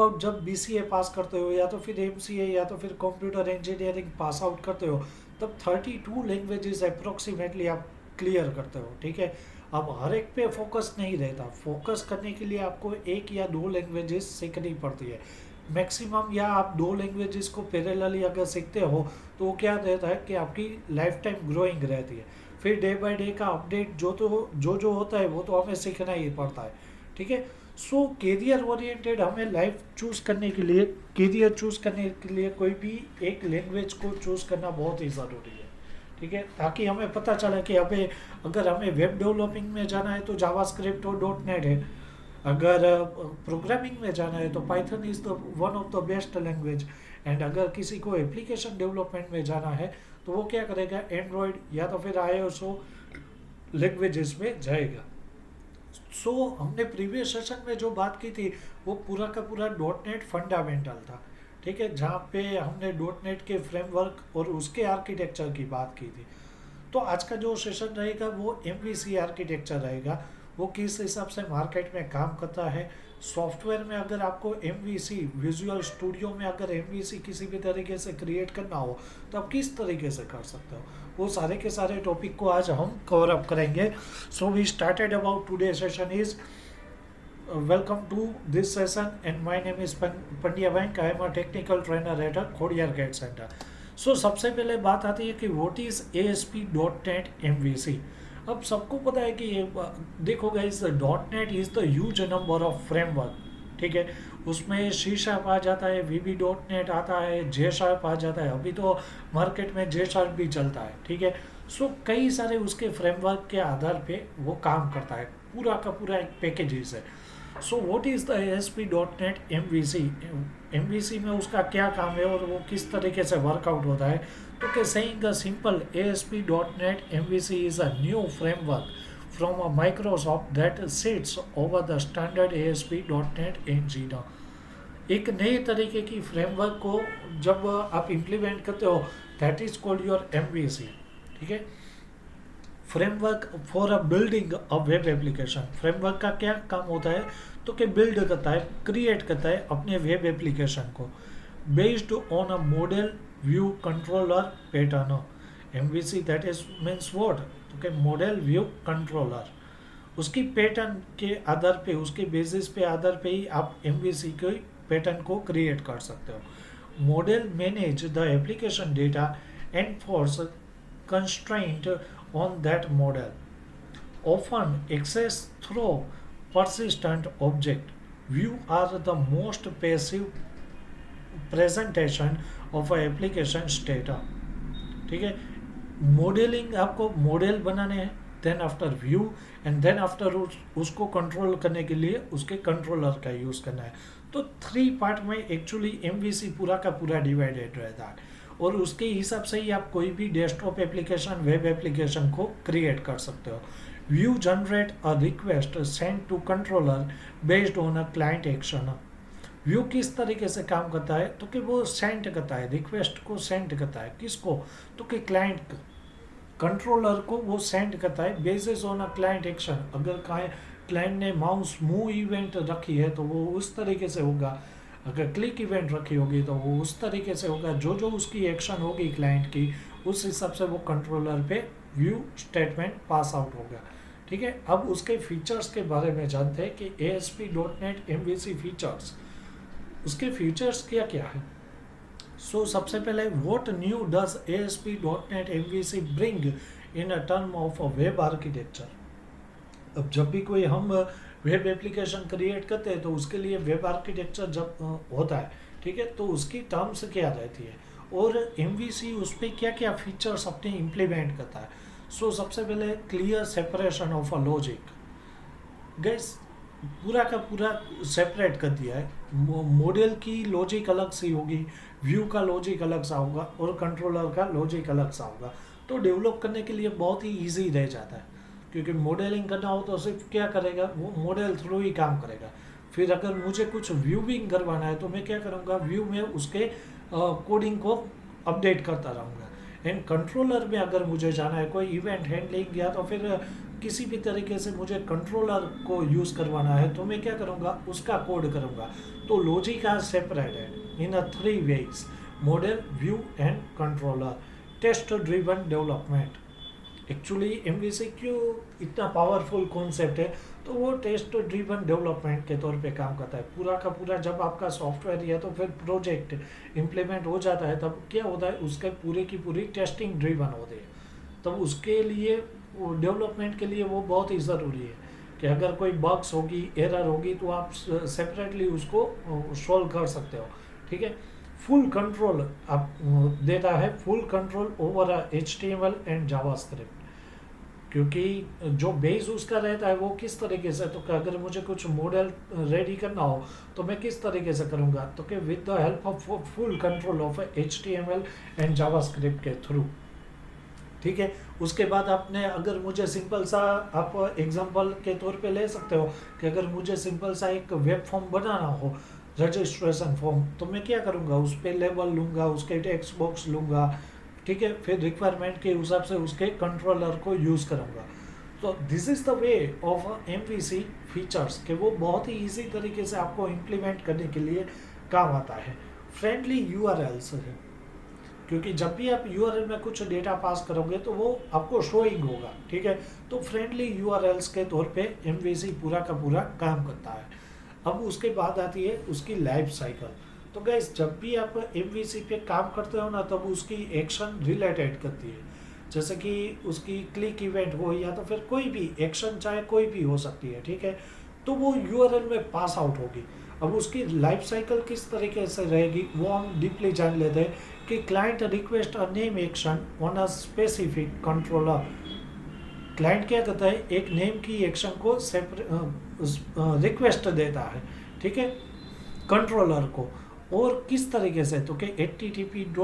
आप जब बीसीए पास करते हो या तो फिर एमसीए या तो फिर कंप्यूटर इंजीनियरिंग पास आउट करते हो, तब 32 लैंग्वेजेस अप्रोक्सीमेटली आप क्लियर करते हो, ठीक है। अब हर एक पे फोकस नहीं रहता, फोकस करने के लिए आपको एक या दो लैंग्वेजेस सीखनी पड़ती है मैक्सिमम, या आप दो लैंग्वेजेस को पैरेलली अगर सीखते हो तो वो क्या रहता है कि आपकी लाइफ टाइम ग्रोइंग रहती है। फिर डे बाय डे का अपडेट जो होता है वो तो हमें सीखना ही पड़ता है, ठीक है। सो कैरियर ओरिएंटेड हमें लाइफ चूज करने के लिए, कैरियर चूज करने के लिए कोई भी एक लैंग्वेज को चूज करना बहुत ही ज़रूरी है, ठीक है। ताकि हमें पता चले कि हमें, अगर हमें वेब डेवलपिंग में जाना है तो जावास्क्रिप्ट और डॉट नेट है, अगर प्रोग्रामिंग में जाना है तो Python is the one of the best language, and अगर किसी को एप्लीकेशन डेवलपमेंट में जाना है तो वो क्या करेगा, एंड्रॉयड या तो फिर आईओएस लैंग्वेजेस में जाएगा। हमने प्रीवियस सेशन में जो बात की थी वो पूरा का पूरा डॉट नेट फंडामेंटल था, ठीक है, जहाँ पे हमने डॉट नेट के फ्रेमवर्क और उसके आर्किटेक्चर की बात की थी। तो आज का जो सेशन रहेगा वो एमवीसी आर्किटेक्चर रहेगा, वो किस हिसाब से मार्केट में काम करता है। सॉफ्टवेयर में अगर आपको एमवीसी, विजुअल स्टूडियो में अगर एमवीसी किसी भी तरीके से क्रिएट करना हो तो आप किस तरीके से कर सकते हो, वो सारे के सारे टॉपिक को आज हम कवर अप करेंगे। So we started about today session is welcome to this session, and my name is Pandya Bank. I am a technical trainer at a Khodiyar gate center. सबसे पहले बात आती है कि व्हाट इज ASP.NET MVC। अब सबको पता है कि ये, देखो guys, dot net is the huge number of framework, ठीक है। उसमें सी शार्प आ जाता है, VB.NET आता है, जे शार्प आ जाता है, अभी तो मार्केट में जे शार्प भी चलता है, ठीक है। कई सारे उसके फ्रेमवर्क के आधार पे वो काम करता है, पूरा का पूरा एक पैकेजेस है। What is the ASP.NET MVC। MVC में उसका क्या काम है और वो किस तरीके से वर्कआउट होता है, तो कि saying a simple, ASP.NET MVC is a new framework from a Microsoft that sits over the standard ASP.NET engine। एक नए तरीके की फ्रेमवर्क को जब आप इम्प्लीमेंट करते हो, that is called your MVC, ठीक है। Framework for a building a web application. Framework का क्या काम होता है, तो कि बिल्ड करता है, क्रिएट करता है अपने वेब एप्लीकेशन को based on a model view controller pattern. MVC that is means what, तो कि मॉडल व्यू कंट्रोलर, उसकी पैटर्न के आधार पे, उसके बेसिस पे आधार पे ही आप MVC के पैटर्न को क्रिएट कर सकते हो। Model manage the application data and force constraint on that model, often accessed through persistent object. View are the most passive presentation of a application data, ठीक है। मॉडलिंग, आपको मॉडल बनाने हैं, then after view, and then after उसको control करने के लिए उसके कंट्रोलर का यूज़ करना है। तो 3 पार्ट में एक्चुअली MVC पूरा का पूरा डिवाइडेड रहता है, और उसके हिसाब से ही आप कोई भी डेस्कटॉप एप्लीकेशन, वेब एप्लीकेशन को क्रिएट कर सकते हो। View generate a request send to controller based on a client action. View किस तरीके से काम करता है, तो कि वो सेंड करता है, रिक्वेस्ट को सेंड करता है, किसको, तो कि क्लाइंट, कंट्रोलर को वो सेंड करता है basis on a client action. अगर क्लाइंट ने माउस मूव इवेंट रखी है तो वो उस तरीके से होगा, अगर क्लिक इवेंट रखी होगी तो वो उस तरीके से होगा, जो जो उसकी एक्शन होगी क्लाइंट की, उस हिसाब से वो कंट्रोलर पे व्यू स्टेटमेंट पास आउट होगा, ठीक है। अब उसके फीचर्स के बारे में जानते हैं कि ASP.NET MVC फीचर्स, उसके फीचर्स क्या क्या है। सबसे पहले, what new does ASP.NET MVC bring in a term of a web architecture. अब जब भी कोई हम वेब एप्लीकेशन क्रिएट करते हैं तो उसके लिए वेब आर्किटेक्चर जब होता है, ठीक है, तो उसकी टर्म्स क्या रहती है और MVC उस पर क्या क्या फीचर्स अपने इम्प्लीमेंट करता है। सबसे पहले, clear separation of a logic. Gas, पूरा का पूरा सेपरेट कर दिया है। मॉडल की लॉजिक अलग सी होगी, व्यू का लॉजिक अलग सा होगा और कंट्रोलर का लॉजिक अलग सा होगा। तो डेवलप करने के लिए बहुत ही ईजी रह जाता है, क्योंकि मॉडलिंग करना हो तो सिर्फ क्या करेगा, वो मॉडल थ्रू ही काम करेगा। फिर अगर मुझे कुछ व्यूइंग करवाना है तो मैं क्या करूँगा, व्यू में उसके कोडिंग को अपडेट करता रहूँगा। एंड कंट्रोलर में अगर मुझे जाना है कोई इवेंट हैंडलिंग या तो फिर किसी भी तरीके से मुझे कंट्रोलर को यूज़ करवाना है तो मैं क्या करूँगा, उसका कोड करूँगा। तो logic are separated in a 3 ways: model, view and controller. Test driven development. Actually MVC क्यों इतना पावरफुल कॉन्सेप्ट है, तो वो टेस्ट ड्रिवन डेवलपमेंट के तौर पे काम करता है। पूरा का पूरा जब आपका सॉफ्टवेयर या तो फिर प्रोजेक्ट इम्प्लीमेंट हो जाता है तब क्या होता है, उसके पूरे की पूरी टेस्टिंग ड्रिवन होती है। तब उसके लिए वो डेवलपमेंट के लिए वो बहुत ही ज़रूरी है कि अगर कोई बग्स होगी, एरर होगी, तो आप सेपरेटली उसको सॉल्व कर सकते हो। ठीक है। फुल कंट्रोल आप देता है, full control over HTML and JavaScript. क्योंकि जो बेस उसका रहता है वो किस तरीके से, तो अगर मुझे कुछ मॉडल रेडी करना हो तो मैं किस तरीके से करूँगा, तो कि with the help of full control of HTML and JavaScript के थ्रू। ठीक है। उसके बाद आपने, अगर मुझे सिंपल सा, आप एग्जांपल के तौर पे ले सकते हो कि अगर मुझे सिंपल सा एक वेब फॉर्म बनाना हो, रजिस्ट्रेशन फॉर्म, तो मैं क्या करूँगा, उस पर लेबल लूँगा, उसके टेक्स्ट बॉक्स लूँगा। ठीक है। फिर रिक्वायरमेंट के हिसाब से उसके कंट्रोलर को यूज़ करूँगा। तो this is the way of MVC features, कि वो बहुत ही ईजी तरीके से आपको इम्प्लीमेंट करने के लिए काम आता है। फ्रेंडली URLs है, क्योंकि जब भी आप URL में कुछ डेटा पास करोगे तो वो आपको शोइंग होगा। ठीक है। तो फ्रेंडली URLs के तौर पे MVC पूरा का पूरा काम करता है। अब उसके बाद आती है उसकी लाइफ साइकिल। तो गाइस, जब भी आप MVC पे काम करते हो ना, तब उसकी एक्शन रिलेटेड करती है। जैसे कि उसकी क्लिक इवेंट हो या तो फिर कोई भी एक्शन, चाहे कोई भी हो सकती है। ठीक है। तो वो URL में पास आउट होगी। अब उसकी लाइफ साइकिल किस तरीके से रहेगी वो हम डीपली जान लेते हैं कि client request a name action on a specific controller. Client क्या करता है, एक नेम की एक्शन को रिक्वेस्ट देता है। ठीक है, कंट्रोलर को। और किस तरीके से, तो कि http://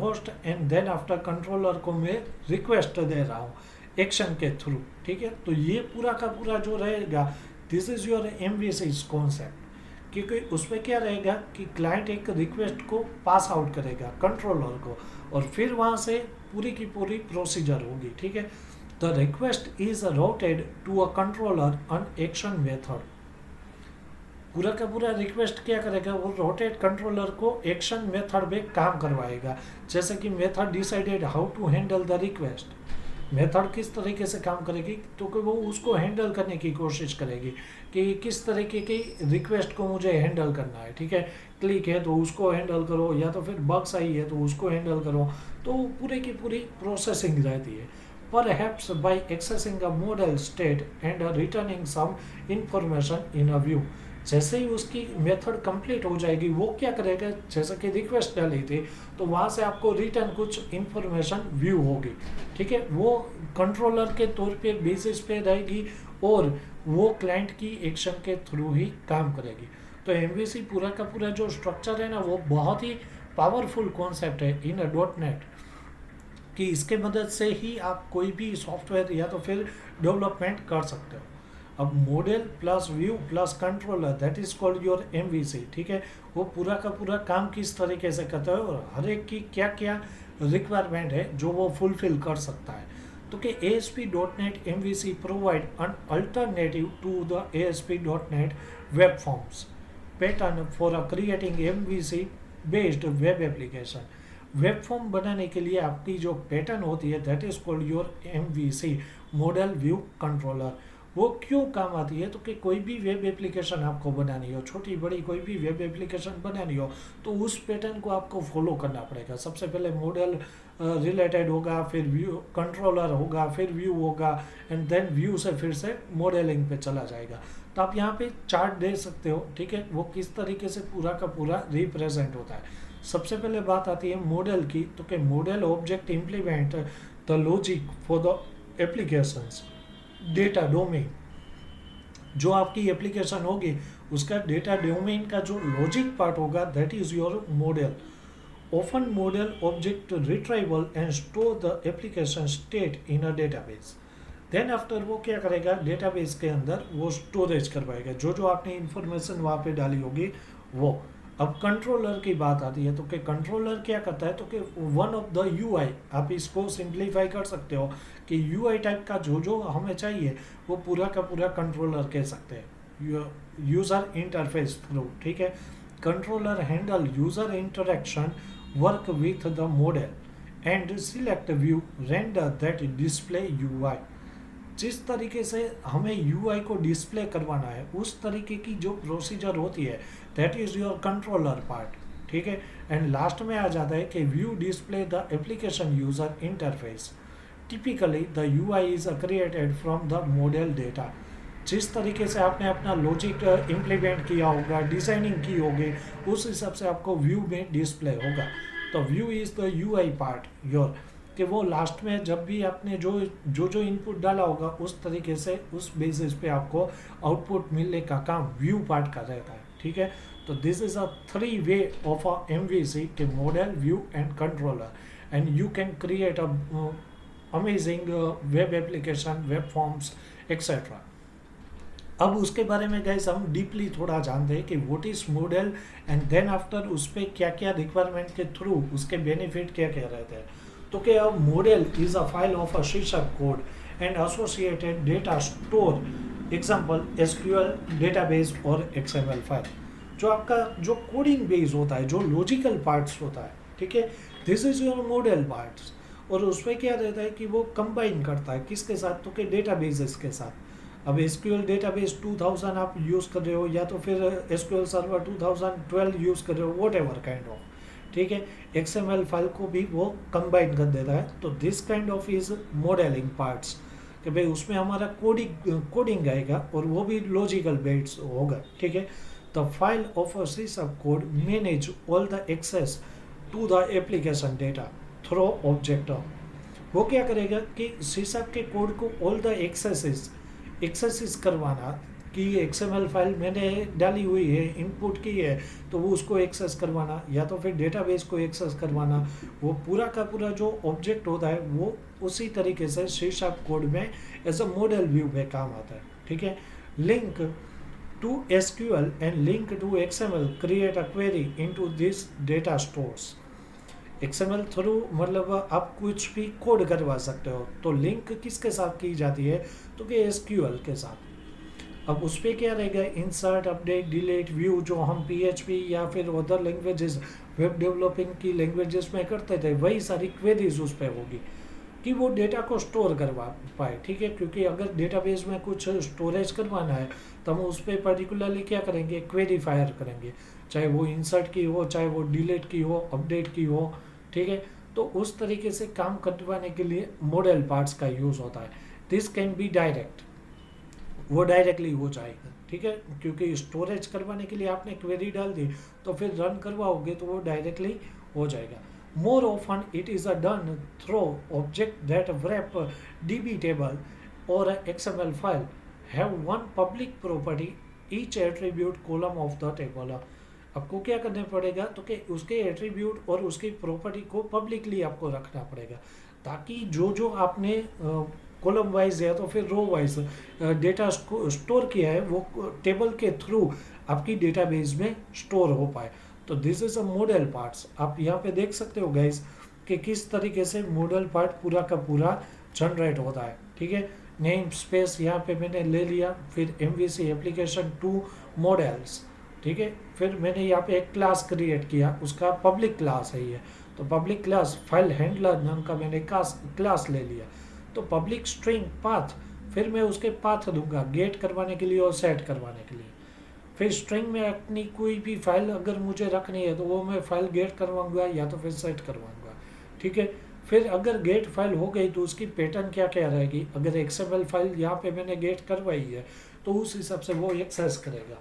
host and then after controller को मैं रिक्वेस्ट दे रहा हूँ एक्शन के थ्रू। ठीक है। तो ये पूरा का पूरा जो रहेगा, this is your MVC concept. क्योंकि उसमें क्या रहेगा कि क्लाइंट एक रिक्वेस्ट को पास आउट करेगा कंट्रोलर को, और फिर वहाँ से पूरी की पूरी प्रोसीजर होगी। ठीक है। The request is routed to a controller on action method. पूरा का पूरा रिक्वेस्ट क्या करेगा, वो रोटेट कंट्रोलर को एक्शन मेथड में काम करवाएगा। जैसे कि method decided how to handle the request. Method किस तरीके से काम करेगी, तो कि वो उसको हैंडल करने की कोशिश करेगी कि किस तरीके की रिक्वेस्ट को मुझे हैंडल करना है। ठीक है। क्लिक है तो उसको हैंडल करो, या तो फिर बग्स आई है तो उसको हैंडल करो। तो पूरे की पूरी प्रोसेसिंग रहती है। Perhaps by accessing a model state and returning some information in a view। जैसे ही उसकी मेथड कंप्लीट हो जाएगी, वो क्या करेगा, जैसे कि रिक्वेस्ट डाली थी तो वहाँ से आपको रिटर्न कुछ इंफॉर्मेशन व्यू होगी। ठीक है। वो कंट्रोलर के तौर पे बेसिस पे रहेगी और वो क्लाइंट की एक्शन के थ्रू ही काम करेगी। तो MVC पूरा का पूरा जो स्ट्रक्चर है ना, वो बहुत ही पावरफुल कॉन्सेप्ट है इन .NET, कि इसके मदद से ही आप कोई भी सॉफ्टवेयर या तो फिर डेवलपमेंट कर सकते हो। अब model plus view plus controller, that is called your MVC। ठीक है। वो पूरा का पूरा काम किस तरीके से करता है और हर एक की क्या क्या रिक्वायरमेंट है जो वो फुलफिल कर सकता है। तो कि ASP.NET MVC provide an alternative to the ASP.NET web forms pattern for creating MVC based web application. Web form बनाने के लिए आपकी जो पैटर्न होती है, that is called your MVC, model view controller. वो क्यों काम आती है, तो कि कोई भी वेब एप्लीकेशन आपको बनानी हो, छोटी बड़ी कोई भी वेब एप्लीकेशन बनानी हो, तो उस पैटर्न को आपको फॉलो करना पड़ेगा। सबसे पहले मॉडल रिलेटेड होगा, फिर व्यू कंट्रोलर होगा, फिर व्यू होगा, एंड देन व्यू से फिर से मॉडलिंग पे चला जाएगा। तो आप यहाँ पे चार्ट दे सकते हो। ठीक है। वो किस तरीके से पूरा का पूरा रिप्रेजेंट होता है। सबसे पहले बात आती है मॉडल की, तो कि model object implement the logic for the applications. Data domain, जो आपकी एप्लीकेशन होगी उसका डेटा डोमेन का जो लॉजिक पार्ट होगा, that is your model. Often model object retrieval and store the application state in a database. Then after वो क्या करेगा, डेटाबेस के अंदर वो स्टोरेज करवाएगा जो जो आपने इंफॉर्मेशन वहाँ पे डाली होगी वो। अब कंट्रोलर की बात आती है तो कि कंट्रोलर क्या करता है, तो कि वन ऑफ द यूआई, आप इसको सिंप्लीफाई कर सकते हो कि यूआई टाइप का जो जो हमें चाहिए वो पूरा का पूरा कंट्रोलर कह सकते हैं, यूजर इंटरफेस थ्रू, ठीक है। Controller handle user interaction, work with the model and select view render that display UI. जिस तरीके से हमें यूआई को डिस्प्ले करवाना है उस तरीके की जो प्रोसीजर होती है, that is your controller part, ठीक है। एंड लास्ट में आ जाता है कि view display the application user interface. Typically the UI is created from the model data. जिस तरीके से आपने अपना लॉजिक इम्प्लीमेंट किया होगा, डिजाइनिंग की होगी, उस हिसाब से आपको व्यू में डिस्प्ले होगा। तो view is the UI part your, कि वो लास्ट में जब भी आपने जो जो जो इनपुट डाला होगा उस तरीके से उस बेसिस पे आपको आउटपुट मिलने का काम व्यू पार्ट का रहता है, ठीक है। तो this is a 3 way of a MVC के model, view and controller, and you can create a amazing web application, web forms etcetera. अब उसके बारे में गाइस हम डीपली थोड़ा जानते हैं कि what is model, and then after उस पर क्या क्या रिक्वायरमेंट के थ्रू उसके बेनिफिट क्या क्या रहते हैं। तो कि अब model is a file of a शीर्षक code and associated data store, example SQL database और एक्सएमएल फाइल। जो आपका जो कोडिंग बेस होता है, जो लॉजिकल पार्ट्स होता है, ठीक है, this is your model parts. और उसमें क्या रहता है कि वो कंबाइन करता है किसके साथ, तो कि डेटाबेसेस के साथ। अब एसक्यूएल डेटाबेस 2000 आप यूज़ कर रहे हो, या तो फिर एसक्यूएल सर्वर 2012 यूज़ कर रहे हो, वॉट एवर काइंड ऑफ, ठीक है। एक्सएमएल फाइल को भी वो कंबाइन कर देता है। तो this kind of is modelling parts, कि भाई उसमें हमारा कोडिंग आएगा और वो भी लॉजिकल बेस्ड होगा, ठीक है। The file of a C sub code manage all the access to the application data through object. वो क्या करेगा कि शीर्षक के कोड को ऑल द एक्सेसेस करवाना, कि एक्सएमएल फाइल मैंने डाली हुई है, इनपुट की है, तो वो उसको एक्सेस करवाना, या तो फिर डेटाबेस को एक्सेस करवाना, वो पूरा का पूरा जो ऑब्जेक्ट होता है वो उसी तरीके से शीर्षक कोड में एज अ मॉडल व्यू में काम आता है, ठीक है। Link to SQL and link to XML create a query into this data stores. XML through मतलब आप कुछ भी कोड करवा सकते हो, तो लिंक किसके साथ की जाती है, तो कि एसक्यूएल के साथ। अब उस पर क्या रहेगा, इंसर्ट, अपडेट, डिलीट, व्यू, जो हम पीएचपी या फिर अदर लैंग्वेजेस, वेब डेवलपिंग की लैंग्वेजेस में करते थे, वही सारी क्वेरीज उस पर होगी कि वो डेटा को स्टोर करवा पाए, ठीक है। क्योंकि अगर डेटाबेस में कुछ स्टोरेज करवाना है तो हम उस पर पर्टिकुलरली क्या करेंगे, क्वेरी फायर करेंगे, चाहे वो इंसर्ट की हो, चाहे वो डिलीट की हो, अपडेट की हो, ठीक है। तो उस तरीके से काम करवाने के लिए मॉडल पार्ट्स का यूज़ होता है। दिस कैन बी डायरेक्ट, वो डायरेक्टली हो जाएगा, ठीक है। क्योंकि स्टोरेज करवाने के लिए आपने क्वेरी डाल दी, तो फिर रन करवाओगे तो वो डायरेक्टली हो जाएगा। More often it is a done through object that wrap DB table और XML file have one public property each attribute column of the table. आपको क्या करना पड़ेगा, तो कि उसके एट्रीब्यूट और उसकी प्रॉपर्टी को पब्लिकली आपको रखना पड़ेगा, ताकि जो जो आपने कॉलम वाइज या तो फिर रो वाइज डेटा स्टोर किया है वो टेबल के थ्रू आपकी डेटाबेस में स्टोर हो पाए। तो this is a model parts. आप यहाँ पे देख सकते हो गाइस कि किस तरीके से मॉडल पार्ट पूरा का पूरा जनरेट होता है, ठीक है। नेम स्पेस यहाँ पे मैंने ले लिया, फिर MVC एप्लीकेशन टू मॉडल्स, ठीक है। फिर मैंने यहाँ पे एक क्लास क्रिएट किया, उसका पब्लिक क्लास है ये, तो पब्लिक क्लास फाइल हैंडलर नाम का मैंने क्लास ले लिया। तो पब्लिक स्ट्रिंग पाथ, फिर मैं उसके पाथ दूंगा गेट करवाने के लिए और सेट करवाने के लिए। फिर स्ट्रिंग में अपनी कोई भी फाइल अगर मुझे रखनी है तो वो मैं फाइल गेट करवाऊंगा या तो फिर सेट करवाऊंगा, ठीक है। फिर अगर गेट फाइल हो गई तो उसकी पैटर्न क्या क्या रहेगी, अगर XML फाइल यहाँ पे मैंने गेट करवाई है तो उस हिसाब से वो एक्सेस करेगा।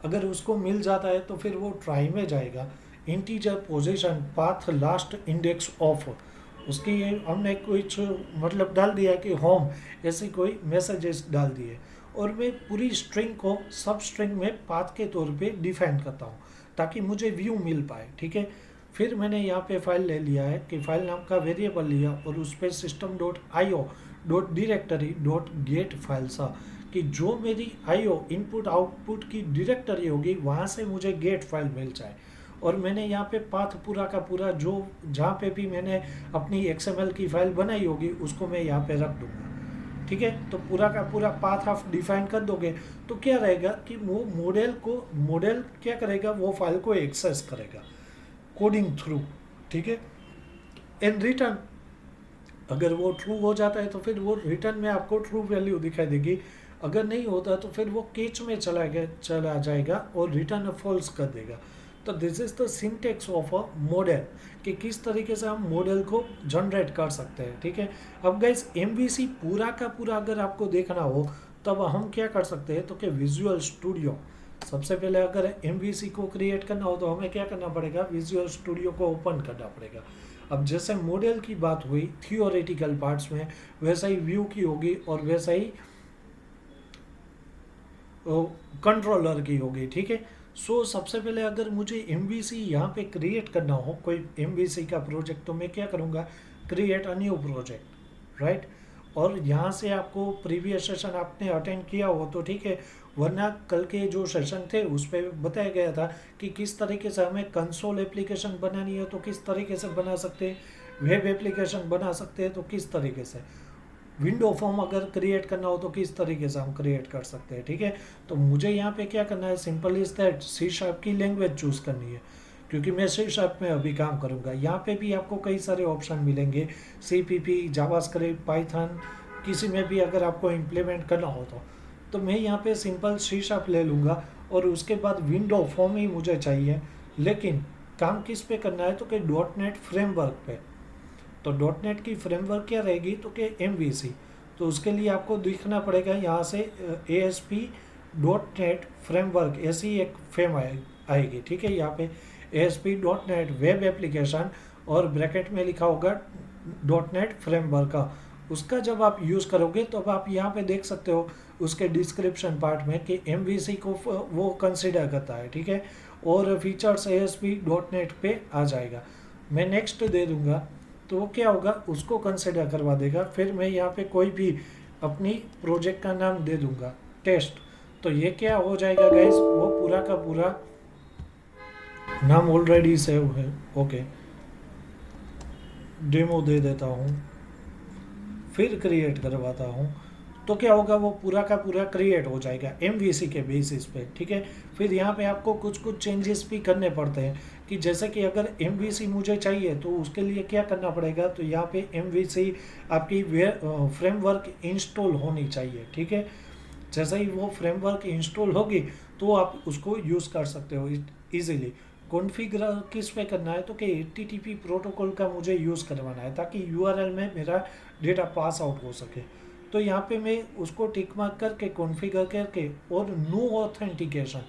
अगर उसको मिल जाता है तो फिर वो ट्राई में जाएगा, integer position path last index of, उसकी हमने कुछ मतलब डाल दिया कि होम, ऐसे कोई मैसेजेस डाल दिए, और मैं पूरी स्ट्रिंग को सब स्ट्रिंग में पाथ के तौर पे डिफाइन करता हूँ ताकि मुझे व्यू मिल पाए, ठीक है। फिर मैंने यहाँ पे फाइल ले लिया है कि फाइल नाम का वेरिएबल लिया और उस पर system.io.directory.get फाइल सा, कि जो मेरी आईओ इनपुट आउटपुट की डायरेक्टरी होगी वहाँ से मुझे गेट फाइल मिल जाए, और मैंने यहाँ पे पाथ पूरा का पूरा जो जहाँ पे भी मैंने अपनी एक्सएमएल की फाइल बनाई होगी उसको मैं यहाँ पे रख दूंगा। ठीक है, तो पूरा का पूरा पाथ आप डिफाइन कर दोगे तो क्या रहेगा कि वो मॉडल क्या करेगा, वो फाइल को एक्सेस करेगा कोडिंग थ्रू। ठीक है, इन रिटर्न अगर वो ट्रू हो जाता है तो फिर वो रिटर्न में आपको ट्रू वैल्यू दिखाई देगी, अगर नहीं होता तो फिर वो केच में चला जाएगा और रिटर्न फॉल्स कर देगा। तो this is the syntax of a model, कि किस तरीके से हम मॉडल को जनरेट कर सकते हैं। ठीक है, अब गाइस एमवीसी पूरा का पूरा अगर आपको देखना हो तब हम क्या कर सकते हैं, तो कि विजुअल स्टूडियो, सबसे पहले अगर एमवीसी को क्रिएट करना हो तो हमें क्या करना पड़ेगा, विजुअल स्टूडियो को ओपन करना पड़ेगा। अब जैसे मॉडल की बात हुई थियोरेटिकल पार्ट्स में, वैसा ही व्यू की होगी और वैसा ही कंट्रोलर की होगी। ठीक है, सो सबसे पहले अगर मुझे एमवीसी यहाँ पे क्रिएट करना हो कोई एमवीसी का प्रोजेक्ट, तो मैं क्या करूँगा, create a new project, right. और यहाँ से आपको प्रीवियस सेशन आपने अटेंड किया हो तो ठीक है, वरना कल के जो सेशन थे उस पर बताया गया था कि किस तरीके से हमें कंसोल एप्लीकेशन बनानी है तो किस तरीके से बना सकते हैं, वेब एप्लीकेशन बना सकते हैं तो किस तरीके से, विंडो फॉर्म अगर क्रिएट करना हो तो किस तरीके से हम क्रिएट कर सकते हैं। ठीक है, तो मुझे यहाँ पे क्या करना है, simple is that C sharp की लैंग्वेज चूज़ करनी है, क्योंकि मैं सी शार्प में अभी काम करूँगा। यहाँ पे भी आपको कई सारे ऑप्शन मिलेंगे, CPP, जावास्क्रिप्ट, पाइथन, किसी में भी अगर आपको इम्प्लीमेंट करना हो तो मैं यहाँ पे सिंपल सी शार्प ले लूँगा, और उसके बाद विंडो फॉर्म ही मुझे चाहिए। लेकिन काम किस पे करना है, तो कि .NET फ्रेमवर्क पे। तो .NET की फ्रेमवर्क क्या रहेगी, तो कि MVC। तो उसके लिए आपको दिखना पड़ेगा यहाँ से ASP.NET फ्रेमवर्क, ऐसी एक फ्रेम आएगी। ठीक है, यहाँ पे ASP.NET वेब एप्लीकेशन और ब्रैकेट में लिखा होगा .NET फ्रेमवर्क का। उसका जब आप यूज़ करोगे तो अब आप यहाँ पे देख सकते हो उसके डिस्क्रिप्शन पार्ट में कि MVC को वो कंसिडर करता है। ठीक है, और फीचर्स ASP.NET पे आ जाएगा। मैं नेक्स्ट दे दूँगा तो वो क्या होगा, उसको कंसिडर करवा देगा। फिर मैं यहाँ पे कोई भी अपनी प्रोजेक्ट का नाम दे दूँगा टेस्ट, तो ये क्या हो जाएगा गाइस, वो पूरा का पूरा नाम ऑलरेडी सेव है। ओके, डेमो दे देता हूँ, फिर क्रिएट करवाता हूँ, तो क्या होगा, वो पूरा का पूरा क्रिएट हो जाएगा MVC के बेसिस पे। ठीक है, फिर यहाँ पे आपको कुछ चेंजेस भी करने पड़ते हैं, कि जैसे कि अगर MVC मुझे चाहिए तो उसके लिए क्या करना पड़ेगा, तो यहाँ पे MVC आपकी फ्रेमवर्क इंस्टॉल होनी चाहिए। ठीक है, जैसे ही वो फ्रेमवर्क इंस्टॉल होगी तो आप उसको यूज़ कर सकते हो ईजिली। कॉन्फ़िगर किस पे करना है, तो कि HTTP प्रोटोकॉल का मुझे यूज़ करवाना है ताकि URL में मेरा डेटा पास आउट हो सके। तो यहाँ पे मैं उसको टिक मार्क करके कॉन्फ़िगर करके, और नो ऑथेंटिकेशन,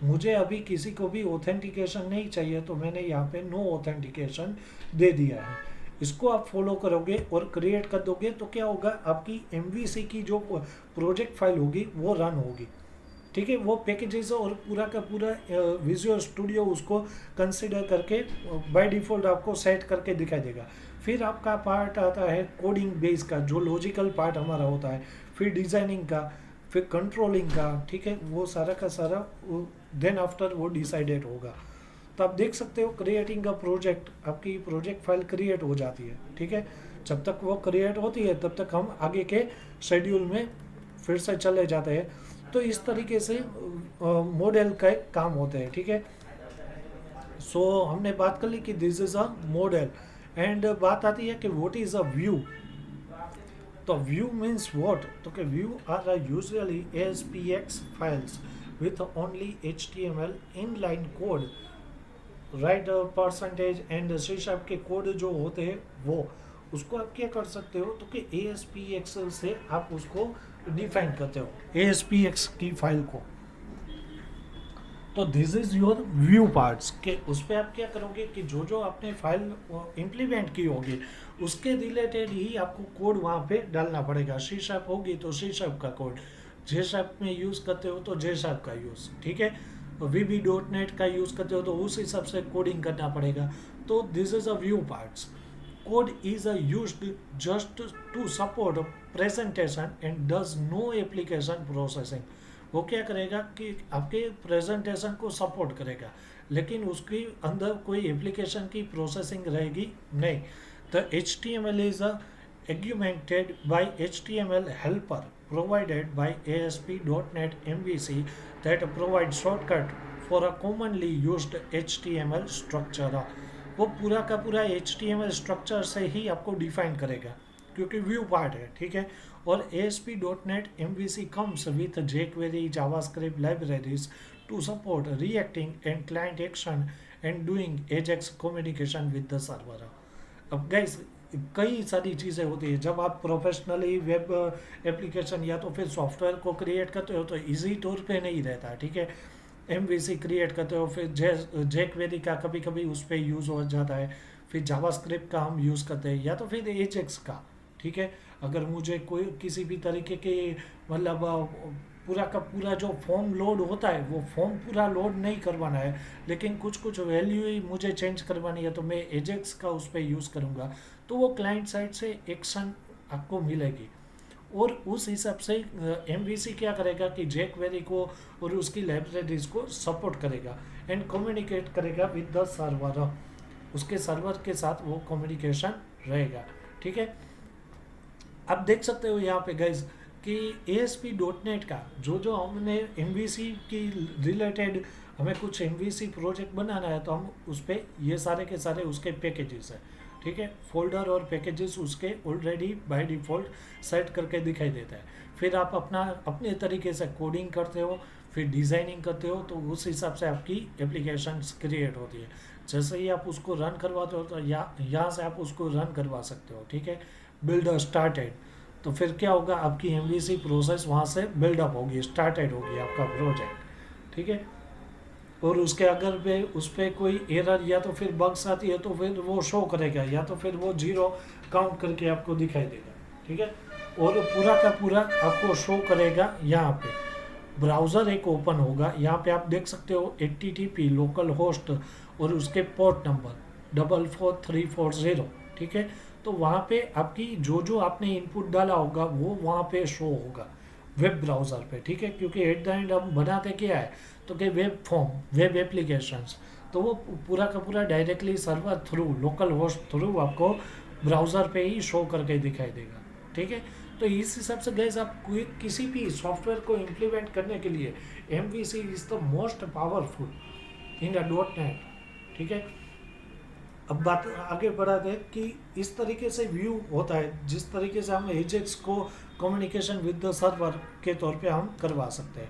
मुझे अभी किसी को भी ऑथेंटिकेशन नहीं चाहिए तो मैंने यहाँ पे नो ऑथेंटिकेशन दे दिया है। इसको आप फॉलो करोगे और क्रिएट कर दोगे तो क्या होगा, आपकी MVC की जो प्रोजेक्ट फाइल होगी वो रन होगी। ठीक है, वो पैकेजेस और पूरा का पूरा विजुअल स्टूडियो उसको कंसिडर करके बाय डिफ़ॉल्ट आपको सेट करके दिखाई देगा। फिर आपका पार्ट आता है कोडिंग बेस का, जो लॉजिकल पार्ट हमारा होता है, फिर डिज़ाइनिंग का, फिर कंट्रोलिंग का। ठीक है, वो सारा का सारा देन आफ्टर वो डिसाइडेड होगा। तो आप देख सकते हो क्रिएटिंग का प्रोजेक्ट, आपकी प्रोजेक्ट फाइल क्रिएट हो जाती है। ठीक है, जब तक वो क्रिएट होती है तब तक हम आगे के शेड्यूल में फिर से चले जाते हैं। तो इस तरीके से मॉडल का काम होते हैं। ठीक है, सो हमने बात कर ली कि this is a model, and बात आती है कि व्हाट इज अ व्यू। तो व्यू मीन्स व्हाट, तो कि व्यू आर यूजुअली ASPX फाइल्स with only HTML inline code, right percentage and C sharp के कोड जो होते हैं वो, उसको आप क्या कर सकते हो, तो कि ASPX से आप उसको डिफाइन करते हो ASPX की फाइल को। तो this is your view parts के, उस पर आप क्या करोगे कि जो जो आपने फाइल इम्प्लीमेंट की होगी उसके रिलेटेड ही आपको कोड वहाँ पे डालना पड़ेगा। सी शार्प होगी तो सी शार्प का कोड, जे शार्प में यूज़ करते हो तो जे शार्प का यूज़। ठीक है, VB.NET का यूज़ करते हो तो उस हिसाब से कोडिंग करना पड़ेगा। तो this is a view parts. code is used just to support presentation and does no application processing. वो क्या करेगा कि आपके प्रेजेंटेशन को सपोर्ट करेगा, लेकिन उसके अंदर कोई एप्लीकेशन की प्रोसेसिंग रहेगी नहीं. The HTML is augmented by HTML helper provided by ASP.NET MVC that provides shortcut for a commonly used HTML structure. वो पूरा का पूरा HTML स्ट्रक्चर से ही आपको डिफाइन करेगा क्योंकि व्यू पार्ट है, ठीक है. और ASP.NET MVC comes with jQuery, JavaScript libraries to support reacting and client action and doing AJAX communication with the server. अब गाइस कई सारी चीज़ें होती है जब आप प्रोफेशनली वेब एप्लीकेशन या तो फिर सॉफ्टवेयर को क्रिएट करते हो तो इजी तौर पे नहीं रहता है, ठीक है. MVC क्रिएट करते हो, फिर jQuery का कभी कभी उस पर यूज़ हो जाता है, फिर जावास्क्रिप्ट का हम यूज़ करते हैं या तो फिर एजेक्स का, ठीक है. अगर मुझे कोई किसी भी तरीके के मतलब पूरा का पूरा जो फॉर्म लोड होता है वो फॉर्म पूरा लोड नहीं करवाना है, लेकिन कुछ कुछ वैल्यू ही मुझे चेंज करवानी है तो मैं एजेक्स का उस पर यूज़ करूँगा, तो वो क्लाइंट साइड से एक्शन आपको मिलेगी. और उस हिसाब से MVC क्या करेगा कि jQuery को और उसकी लाइब्रेरीज को सपोर्ट करेगा एंड कम्युनिकेट करेगा विद द सर्वर. उसके सर्वर के साथ वो कम्युनिकेशन रहेगा, ठीक है. आप देख सकते हो यहाँ पे गाइज कि ASP.NET का जो हमने MVC की रिलेटेड हमें कुछ MVC प्रोजेक्ट बनाना है तो हम उस पर ये सारे के सारे उसके पैकेजेस है, ठीक है. फोल्डर और पैकेजेस उसके ऑलरेडी बाय डिफ़ॉल्ट सेट करके दिखाई देता है. फिर आप अपने तरीके से कोडिंग करते हो, फिर डिज़ाइनिंग करते हो, तो उस हिसाब से आपकी एप्लीकेशंस क्रिएट होती है. जैसे ही आप उसको रन करवाते हो तो यहाँ से आप उसको रन करवा सकते हो, ठीक है. बिल्डर स्टार्टेड, तो फिर क्या होगा, आपकी MVC प्रोसेस वहाँ से बिल्डअप होगी, स्टार्टेड होगी आपका प्रोजेक्ट, ठीक है. और उसके अगर पे उस पर कोई एरर या तो फिर बग्स आती है तो फिर वो शो करेगा या तो फिर वो 0 काउंट करके आपको दिखाई देगा, ठीक है. और पूरा का पूरा आपको शो करेगा. यहाँ पे ब्राउज़र एक ओपन होगा, यहाँ पे आप देख सकते हो HTTP लोकल होस्ट और उसके पोर्ट नंबर 44340, ठीक है. तो वहाँ पे आपकी जो आपने इनपुट डाला होगा वो वहाँ पे शो होगा वेब ब्राउज़र पे, ठीक है. क्योंकि एट द एंड हम बनाते क्या है तो कि वेब फॉर्म, वेब एप्लीकेशंस, तो वो पूरा का पूरा directly server through, local host through आपको ब्राउज़र पे ही शो करके दिखाई देगा, ठीक है. तो इस हिसाब से गाइस आप कोई किसी भी सॉफ्टवेयर को इम्प्लीमेंट करने के लिए MVC is the most powerful in the .NET, ठीक है. अब बात आगे बढ़ाते हैं कि इस तरीके से व्यू होता है जिस तरीके से हम एजेक्स को कम्युनिकेशन विद द सर्वर के तौर पे हम करवा सकते हैं.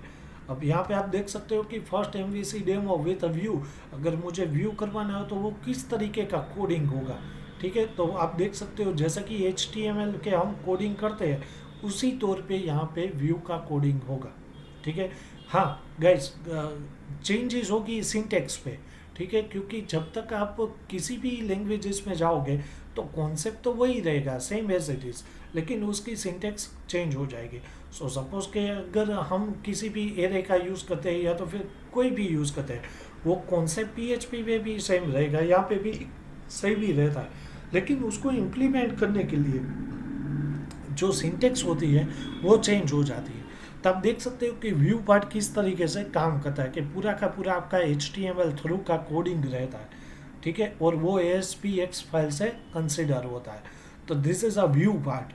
अब यहाँ पे आप देख सकते हो कि first MVC demo with a view, अगर मुझे व्यू करवाना हो तो वो किस तरीके का कोडिंग होगा, ठीक है. तो आप देख सकते हो जैसा कि HTML के हम कोडिंग करते हैं उसी तौर पे यहाँ पे व्यू का कोडिंग होगा, ठीक है. हाँ गाइस, चेंजेस होगी सिंटेक्स पे, ठीक है. क्योंकि जब तक आप किसी भी लैंग्वेजेस में जाओगे तो कॉन्सेप्ट तो वही रहेगा सेम एज इट इज़, लेकिन उसकी सिंटेक्स चेंज हो जाएगी. सो सपोज के अगर हम किसी भी एरे का यूज़ करते हैं या तो फिर कोई भी यूज़ करते हैं, वो कॉन्सेप्ट PHP में भी सेम रहेगा, यहाँ पे भी सही भी रहता है, लेकिन उसको इम्प्लीमेंट करने के लिए जो सिंटेक्स होती है वो चेंज हो जाती है. तब देख सकते हो कि व्यू पार्ट किस तरीके से काम करता है कि पूरा का पूरा आपका HTML थ्रू का कोडिंग रहता है, ठीक है. और वो ASPX फाइल से कंसिडर होता है. तो this is a view part.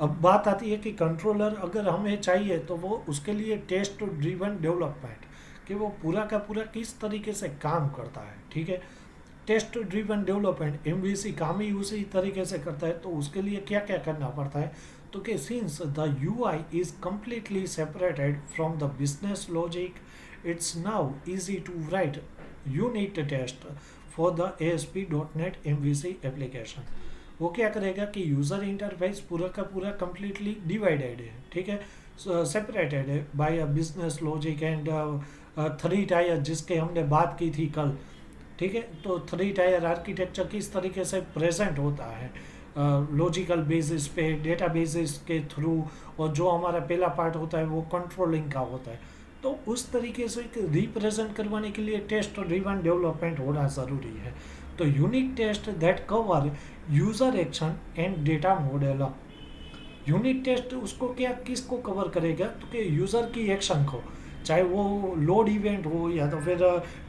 अब बात आती है कि कंट्रोलर अगर हमें चाहिए तो वो उसके लिए टेस्ट ड्रिवन डेवलपमेंट, कि वो पूरा का पूरा किस तरीके से काम करता है, ठीक है. टेस्ट ड्रिवन डेवलपमेंट MVC काम ही उसी तरीके से करता है. तो उसके लिए क्या क्या करना पड़ता है, तो कि since the UI is completely separated from the business logic, it's now easy to write unit test for the ASP.NET MVC application. वो क्या करेगा कि यूज़र इंटरफेस पूरा का पूरा कम्प्लीटली डिवाइडेड है, ठीक है, सेपरेटेड है by a business logic and 3 tier जिसके हमने बात की थी कल, ठीक है. तो 3 टायर आर्किटेक्चर किस तरीके से प्रेजेंट होता है लॉजिकल बेसिस पे, डेटा बेसिस के थ्रू, और जो हमारा पहला पार्ट होता है वो कंट्रोलिंग का होता है. तो उस तरीके से रिप्रेजेंट करवाने के लिए टेस्ट ड्रिवन डेवलपमेंट होना ज़रूरी है. तो unit test that cover user action and data model. Unit test उसको क्या किसको कवर करेगा, तो कि यूज़र की एक्शन को, चाहे वो लोड इवेंट हो या तो फिर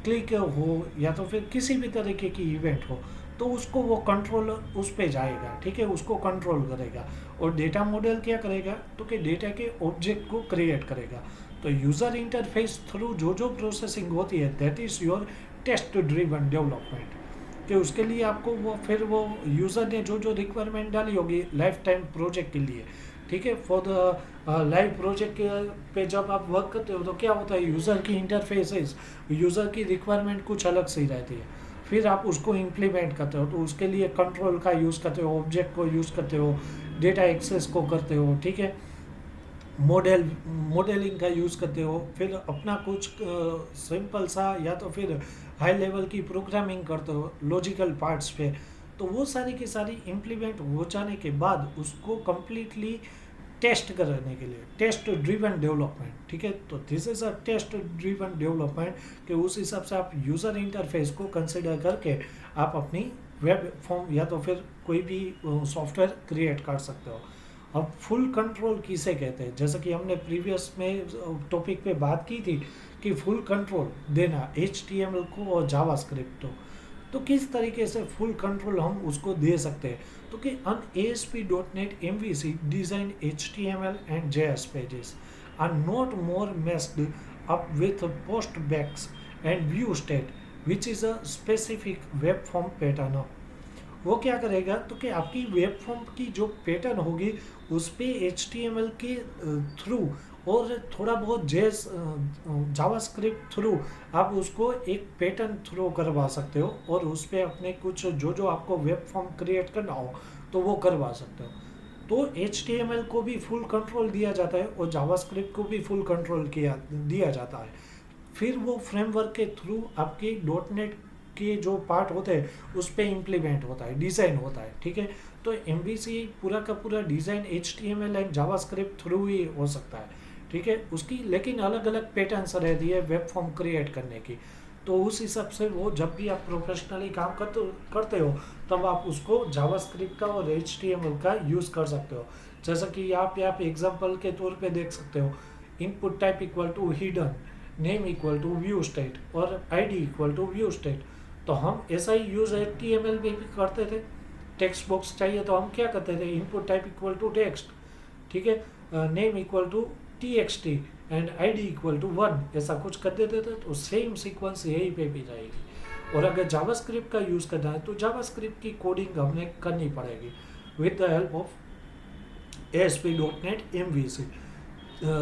क्लिक हो या तो फिर किसी भी तरीके की इवेंट हो, तो उसको वो कंट्रोल उस पे जाएगा, ठीक है, उसको कंट्रोल करेगा। और डेटा मॉडल क्या करेगा, तो कि डेटा के ऑब्जेक्ट को क्रिएट करेगा। तो यूज़र इंटरफेस थ्रू जो जो प्रोसेसिंग होती है that is your test driven development, कि उसके लिए आपको वो फिर वो यूज़र ने जो जो रिक्वायरमेंट डाली होगी लाइफ टाइम प्रोजेक्ट के लिए, ठीक है, फॉर द लाइव प्रोजेक्ट पे जब आप वर्क करते हो तो क्या होता है, यूज़र की इंटरफेसेस, यूज़र की रिक्वायरमेंट कुछ अलग सी रहती है, फिर आप उसको इम्प्लीमेंट करते हो, तो उसके लिए कंट्रोल का यूज़ करते हो, ऑब्जेक्ट को यूज़ करते हो, डेटा एक्सेस को करते हो, ठीक है, मॉडलिंग का यूज़ करते हो, फिर अपना कुछ सिंपल सा या तो फिर हाई लेवल की प्रोग्रामिंग करते हो लॉजिकल पार्ट्स पे। तो वो सारी की सारी इम्प्लीमेंट हो जाने के बाद उसको कम्प्लीटली टेस्ट करने के लिए टेस्ट ड्रिवन डेवलपमेंट, ठीक है, तो this is a test driven development, कि उस हिसाब से आप यूज़र इंटरफेस को कंसिडर करके आप अपनी वेब फॉर्म या तो फिर कोई भी सॉफ्टवेयर क्रिएट कर सकते हो। अब फुल कंट्रोल किसे कहते हैं, जैसे कि हमने प्रीवियस में टॉपिक पे बात की थी कि फुल कंट्रोल देना HTML को और जावास्क्रिप्ट को, तो किस तरीके से फुल कंट्रोल हम उसको दे सकते हैं, तो कि on ASP.NET MVC design HTML and JS pages are not more messed up with postbacks and view state, which is a specific web form pattern। वो क्या करेगा, तो कि आपकी वेब फॉर्म की जो पैटर्न होगी उस पे HTML के थ्रू और थोड़ा बहुत जेस जावास्क्रिप्ट थ्रू आप उसको एक पैटर्न थ्रो करवा सकते हो, और उस पे अपने कुछ जो जो आपको वेब फॉर्म क्रिएट करना हो तो वो करवा सकते हो। तो HTML को भी फुल कंट्रोल दिया जाता है और जावास्क्रिप्ट को भी फुल कंट्रोल किया दिया जाता है। फिर वो फ्रेमवर्क के थ्रू आपके .NET के जो पार्ट होते हैं उस पर इम्प्लीमेंट होता है, डिज़ाइन होता है, ठीक है। तो MVC पूरा का पूरा design HTML and JavaScript through ही हो सकता है, ठीक है, उसकी लेकिन अलग अलग पैटर्न्स रहती है वेब फॉर्म क्रिएट करने की। तो उस हिसाब से वो जब भी आप प्रोफेशनली काम करते हो तब आप उसको जावास्क्रिप्ट का और HTML का यूज़ कर सकते हो। जैसा कि यहाँ पे आप एग्जांपल के तौर पे देख सकते हो, input type equal to hidden, name equal to view state और ID equal to view state. तो हम ऐसा ही यूज़ HTML में भी करते थे। टेक्स्ट बॉक्स चाहिए तो हम क्या करते थे, input type equal to text, ठीक है, name equal to TXT and ID equal to 1, ऐसा कुछ कर देते थे, तो सेम सीक्वेंस यही पे भी जाएगी। और अगर जावास्क्रिप्ट का यूज़ करना है तो जावास्क्रिप्ट की कोडिंग हमने करनी पड़ेगी with the help of ASP.NET MVC।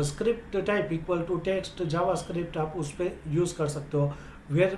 Script type equal to text JavaScript आप उस पर यूज़ कर सकते हो, वेर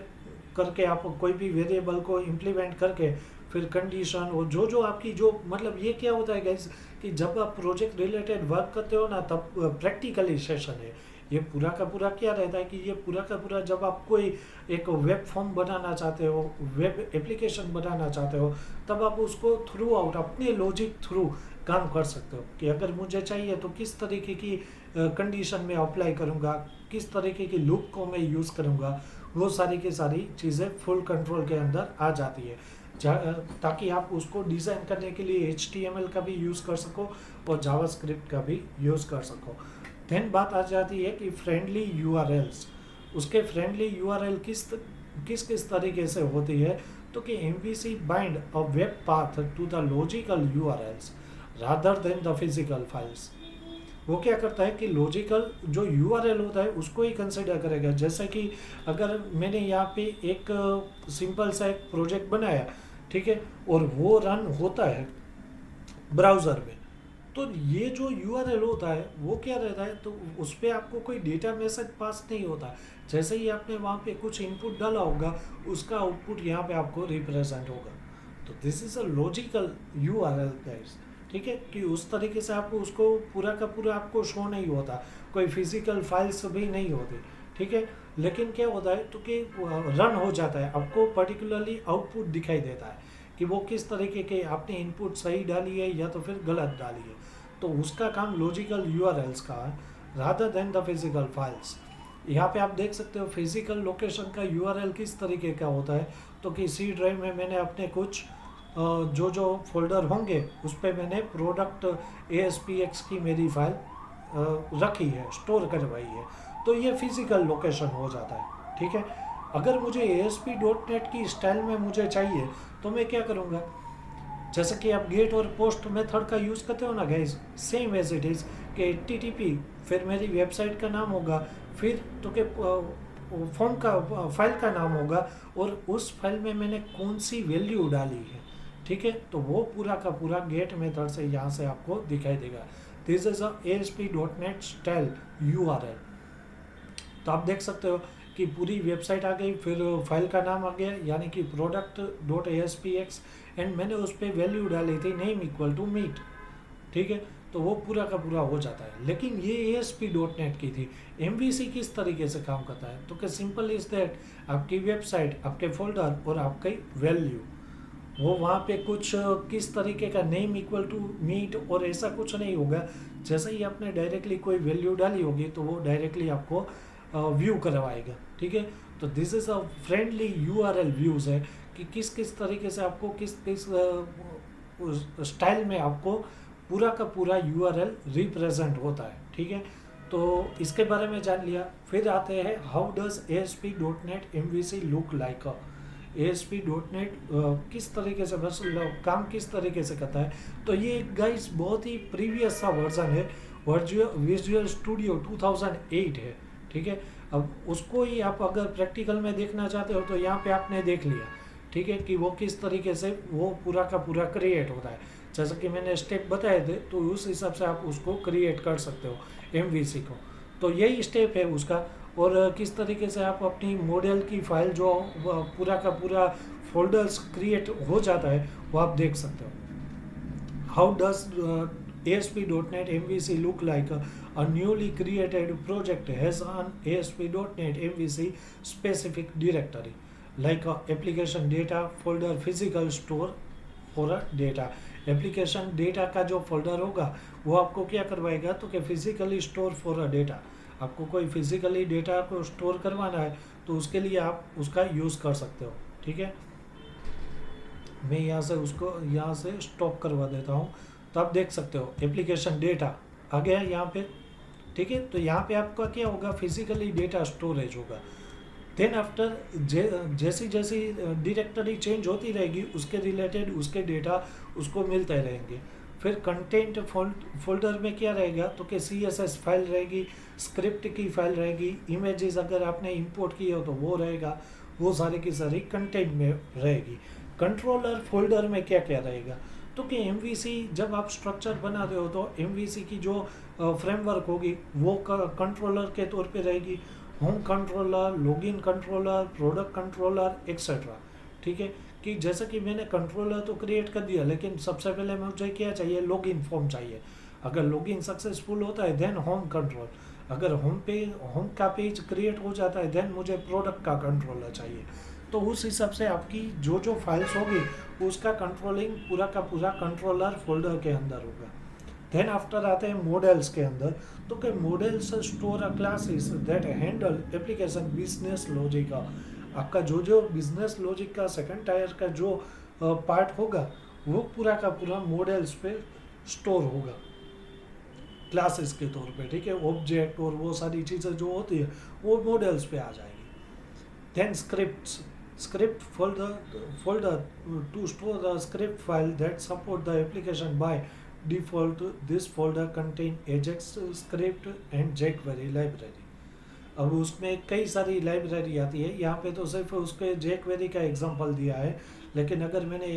करके आप कोई भी वेरिएबल को इम्प्लीमेंट करके फिर कंडीशन और जो जो आपकी जो मतलब ये क्या होता है गाइस कि जब आप प्रोजेक्ट रिलेटेड वर्क करते हो ना तब प्रैक्टिकली सेशन है। ये पूरा का पूरा क्या रहता है कि ये पूरा का पूरा जब आप कोई एक वेब फॉर्म बनाना चाहते हो, वेब एप्लीकेशन बनाना चाहते हो, तब आप उसको थ्रू आउट अपने लॉजिक थ्रू काम कर सकते हो कि अगर मुझे चाहिए तो किस तरीके की कंडीशन में अप्लाई करूँगा, किस तरीके की लूप को मैं यूज़ करूँगा, वो सारी की सारी चीज़ें फुल कंट्रोल के अंदर आ जाती है, ताकि आप उसको डिज़ाइन करने के लिए HTML का भी यूज़ कर सको और जावास्क्रिप्ट का भी यूज़ कर सको। देन बात आ जाती है कि फ्रेंडली URLs, उसके फ्रेंडली URL किस किस तरीके से होती है, तो कि MVC bind a web path to the logical URLs rather than the physical files. वो क्या करता है कि लॉजिकल जो URL होता है उसको ही कंसिडर करेगा। जैसे कि अगर मैंने यहाँ पे एक सिंपल सा एक प्रोजेक्ट बनाया, ठीक है, और वो रन होता है ब्राउज़र में, तो ये जो URL होता है वो क्या रहता है, तो उस पर आपको कोई डेटा मैसेज पास नहीं होता। जैसे ही आपने वहाँ पे कुछ इनपुट डाला होगा उसका आउटपुट यहाँ पे आपको रिप्रेजेंट होगा। तो this is a logical URL guys, ठीक है, कि उस तरीके से आपको उसको पूरा का पूरा आपको शो नहीं होता, कोई फिजिकल फाइल्स भी नहीं होती, ठीक है, लेकिन क्या होता है तो कि रन हो जाता है, आपको पर्टिकुलरली आउटपुट दिखाई देता है कि वो किस तरीके के आपने इनपुट सही डाली है या तो फिर गलत डाली है। तो उसका काम लॉजिकल URLs का rather than the physical files. यहाँ पे आप देख सकते हो फिजिकल लोकेशन का यूआरएल किस तरीके का होता है। तो कि सी ड्राइव में मैंने अपने कुछ जो जो फोल्डर होंगे उस पर मैंने प्रोडक्ट ASPX की मेरी फाइल रखी है, स्टोर करवाई है, तो ये फिजिकल लोकेशन हो जाता है। ठीक है, अगर मुझे ASP.NET की स्टाइल में मुझे चाहिए तो मैं क्या करूँगा, जैसे कि आप गेट और पोस्ट मेथड का यूज़ करते हो ना guys, same as it is कि HTTP फिर मेरी वेबसाइट का नाम होगा, फिर तो के फॉर्म का फाइल का नाम होगा, और उस फाइल में मैंने कौन सी वैल्यू डाली है। ठीक है, तो वो पूरा का पूरा गेट मेथड से यहाँ से आपको दिखाई देगा। This is ASP.NET style URL। तो आप देख सकते हो कि पूरी वेबसाइट आ गई, फिर फाइल का नाम आ गया यानी कि product.aspx, एंड मैंने उस पर वैल्यू डाली थी नेम इक्वल टू मीट। ठीक है, तो वो पूरा का पूरा हो जाता है। लेकिन ये ASP.NET की थी। MVC किस तरीके से काम करता है, तो क्या सिंपल इज दैट, आपकी वेबसाइट, आपके फोल्डर और आपकी वैल्यू, वो वहाँ पे कुछ किस तरीके का नेम इक्वल टू मीट और ऐसा कुछ नहीं होगा। जैसे ही आपने डायरेक्टली कोई वैल्यू डाली होगी तो वो डायरेक्टली आपको व्यू करवाएगा। ठीक है, तो this is a friendly URL views है कि किस किस तरीके से आपको किस किस स्टाइल में आपको पूरा का पूरा URL रिप्रेजेंट होता है। ठीक है, तो इसके बारे में जान लिया। फिर आते हैं how does ASP.NET MVC look like. ASP.NEट किस तरीके से बस काम किस तरीके से करता है, तो ये गाइस बहुत ही प्रीवियस सा वर्जन है, विजुअल स्टूडियो 2008 है। ठीक है, अब उसको ही आप अगर प्रैक्टिकल में देखना चाहते हो तो यहाँ पे आपने देख लिया। ठीक है, कि वो किस तरीके से वो पूरा का पूरा क्रिएट होता है, जैसा कि मैंने स्टेप बताए थे, तो उस हिसाब से आप उसको क्रिएट कर सकते हो MVC को। तो यही स्टेप है उसका। और किस तरीके से आप अपनी मॉडल की फाइल जो पूरा का पूरा फोल्डर्स क्रिएट हो जाता है वो आप देख सकते हो। How does ASP.NET MVC look like? A newly created project has an ASP.NET MVC specific directory like application data folder physical store for a data। Application data का जो फोल्डर होगा वो आपको क्या करवाएगा, तो कि physically store for a data, आपको कोई फिजिकली डेटा को स्टोर करवाना है तो उसके लिए आप उसका यूज़ कर सकते हो। ठीक है, मैं यहाँ से उसको यहाँ से स्टॉप करवा देता हूँ। तो आप देख सकते हो एप्लीकेशन डेटा आ गया यहाँ पे। ठीक है, तो यहाँ पे आपका क्या होगा, फिजिकली डेटा स्टोरेज होगा। देन आफ्टर जैसी जैसी डायरेक्टरी चेंज होती रहेगी उसके रिलेटेड उसके डेटा उसको मिलते रहेंगे। फिर कंटेंट फोल्डर में क्या रहेगा, तो कि CSS फाइल रहेगी, स्क्रिप्ट की फाइल रहेगी, इमेजेस अगर आपने इंपोर्ट किए हो तो वो रहेगा, वो सारी की सारी कंटेंट में रहेगी। कंट्रोलर फोल्डर में क्या क्या रहेगा, तो कि MVC जब आप स्ट्रक्चर बनाते हो तो MVC की जो फ्रेमवर्क होगी वो कंट्रोलर के तौर पे रहेगी, home controller, login controller, product controller etcetera. ठीक है, कि जैसा कि मैंने कंट्रोलर तो क्रिएट कर दिया, लेकिन सबसे पहले मुझे क्या चाहिए, लॉगिन फॉर्म चाहिए। अगर लॉगिन सक्सेसफुल होता है देन होम कंट्रोल, अगर होम का पेज क्रिएट हो जाता है देन मुझे प्रोडक्ट का कंट्रोलर चाहिए। तो उस हिसाब से आपकी जो जो फाइल्स होगी उसका कंट्रोलिंग पूरा का पूरा कंट्रोलर फोल्डर के अंदर होगा। देन आफ्टर आते हैं मॉडल्स के अंदर, तो कि models store a classes that handle application business logic. आपका जो जो बिजनेस लॉजिक का सेकंड टायर का जो पार्ट होगा वो पूरा का पूरा मॉडल्स पे स्टोर होगा क्लासेस के तौर पे। ठीक है, ऑब्जेक्ट और वो सारी चीज़ें जो होती है वो मॉडल्स पे आ जाएगी। Then script folder to store the script file that support the application by default. This folder contain ajax script and jQuery library। अब उसमें कई सारी लाइब्रेरी आती है, यहाँ पे तो सिर्फ उसके jQuery का एग्जांपल दिया है, लेकिन अगर मैंने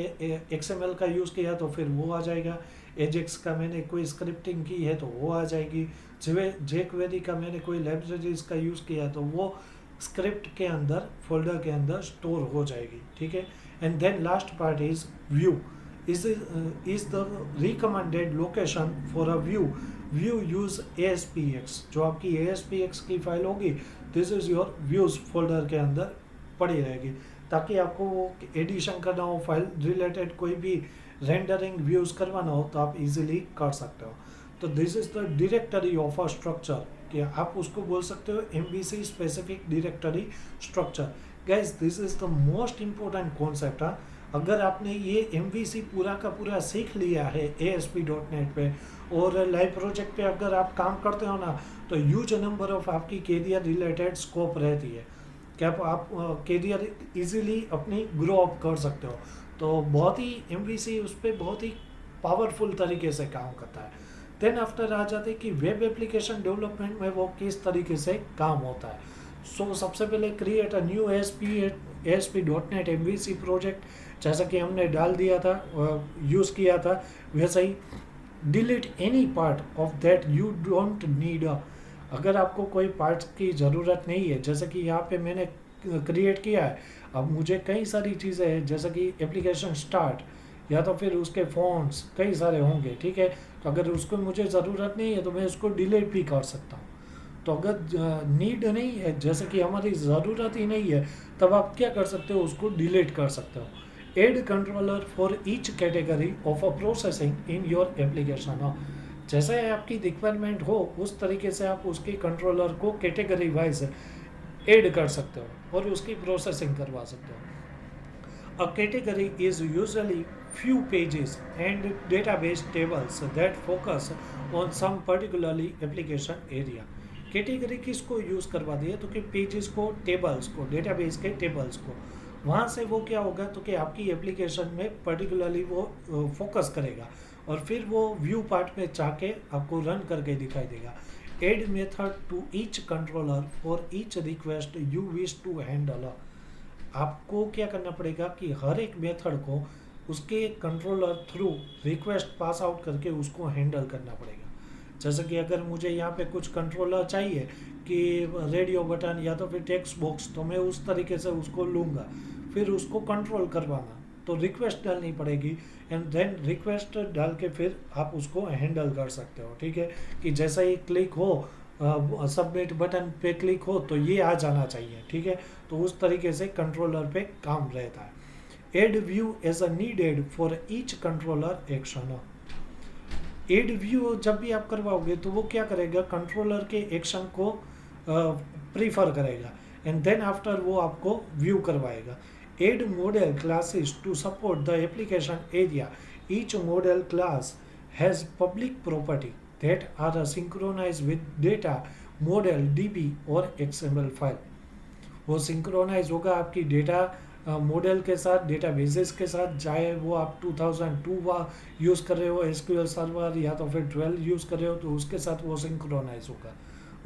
XML का यूज़ किया तो फिर वो आ जाएगा, एजेक्स का मैंने कोई स्क्रिप्टिंग की है तो वो आ जाएगी, jQuery का मैंने कोई लाइब्रेरीज का यूज़ किया तो वो स्क्रिप्ट के अंदर फोल्डर के अंदर स्टोर हो जाएगी। ठीक है, and then last part is view is the recommended location for a view use ASPX। जो आपकी ASPX की फाइल होगी this is your views folder के अंदर पड़ी रहेगी, ताकि आपको वो एडिशन करना हो, फाइल रिलेटेड कोई भी रेंडरिंग व्यूज करवाना हो तो आप इजीली कर सकते हो। तो this is the directory of a structure कि आप उसको बोल सकते हो MVC specific directory structure. Guys this is the most important concept. अगर आपने ये MVC पूरा का पूरा सीख लिया है ASP.NET पे और लाइव प्रोजेक्ट पे अगर आप काम करते हो ना, तो ह्यूज नंबर ऑफ आपकी कैरियर रिलेटेड स्कोप रहती है कि आप कैरियर इजीली अपनी ग्रो अप कर सकते हो। तो बहुत ही MVC उस पर बहुत ही पावरफुल तरीके से काम करता है। देन आफ्टर आ जाते कि वेब एप्लीकेशन डेवलपमेंट में वो किस तरीके से काम होता है। सो सबसे पहले create a new ASP.NET MVC project, जैसा कि हमने डाल दिया था, यूज़ किया था, वैसे ही delete any part of that you don't need. अगर आपको कोई पार्ट्स की ज़रूरत नहीं है, जैसे कि यहाँ पे मैंने क्रिएट किया है, अब मुझे कई सारी चीज़ें हैं जैसे कि एप्लीकेशन स्टार्ट या तो फिर उसके फ़ॉन्ट्स कई सारे होंगे, ठीक है। तो अगर उसको मुझे ज़रूरत नहीं है तो मैं उसको डिलीट भी कर सकता हूँ। तो अगर नीड नहीं है, जैसे कि हमारी ज़रूरत ही नहीं है, तब आप क्या कर सकते हो, उसको डिलीट कर सकते हो। Add controller for each category of a processing in your application. जैसे आपकी रिक्वायरमेंट हो उस तरीके से आप उसके कंट्रोलर को कैटेगरी वाइज ऐड कर सकते हो और उसकी प्रोसेसिंग करवा सकते हो। A category is usually few pages and database tables that focus on some particularly application area। Category किसको यूज़ करवा दिया, तो कि पेजेस को, टेबल्स को, डेटाबेस के टेबल्स को, वहाँ से वो क्या होगा तो कि आपकी एप्लीकेशन में पर्टिकुलरली वो फोकस करेगा और फिर वो व्यू पार्ट में जाके आपको रन करके दिखाई देगा। Add method to each controller for each request you wish to handle. आपको क्या करना पड़ेगा कि हर एक मेथड को उसके controller through request pass out करके उसको हैंडल करना पड़ेगा। जैसे कि अगर मुझे यहाँ पे कुछ कंट्रोलर चाहिए कि रेडियो बटन या तो फिर टेक्स्ट बॉक्स, तो मैं उस तरीके से उसको लूँगा, फिर उसको कंट्रोल करवाना तो रिक्वेस्ट डालनी पड़ेगी एंड देन रिक्वेस्ट डाल के फिर आप उसको हैंडल कर सकते हो, ठीक है। कि जैसा ही क्लिक हो, सबमिट बटन पे क्लिक हो तो ये आ जाना चाहिए, ठीक है। तो उस तरीके से कंट्रोलर पे काम रहता है। Add view as a needed for each controller action. Add view जब भी आप करवाओगे तो वो क्या करेगा, कंट्रोलर के एक्शन को प्रीफर करेगा एंड देन आफ्टर वो आपको व्यू करवाएगा। Add model classes to support the application area. Each model class has public property that are synchronize with data model DB और XML फाइल। वो सिंक्रोनाइज होगा आपकी डेटा मॉडल के साथ, डेटा बेसिस के साथ, चाहे वो आप 2002 यूज़ कर रहे हो SQL सर्वर या तो फिर 12 यूज़ कर रहे हो, तो उसके साथ वो सिंक्रोनाइज होगा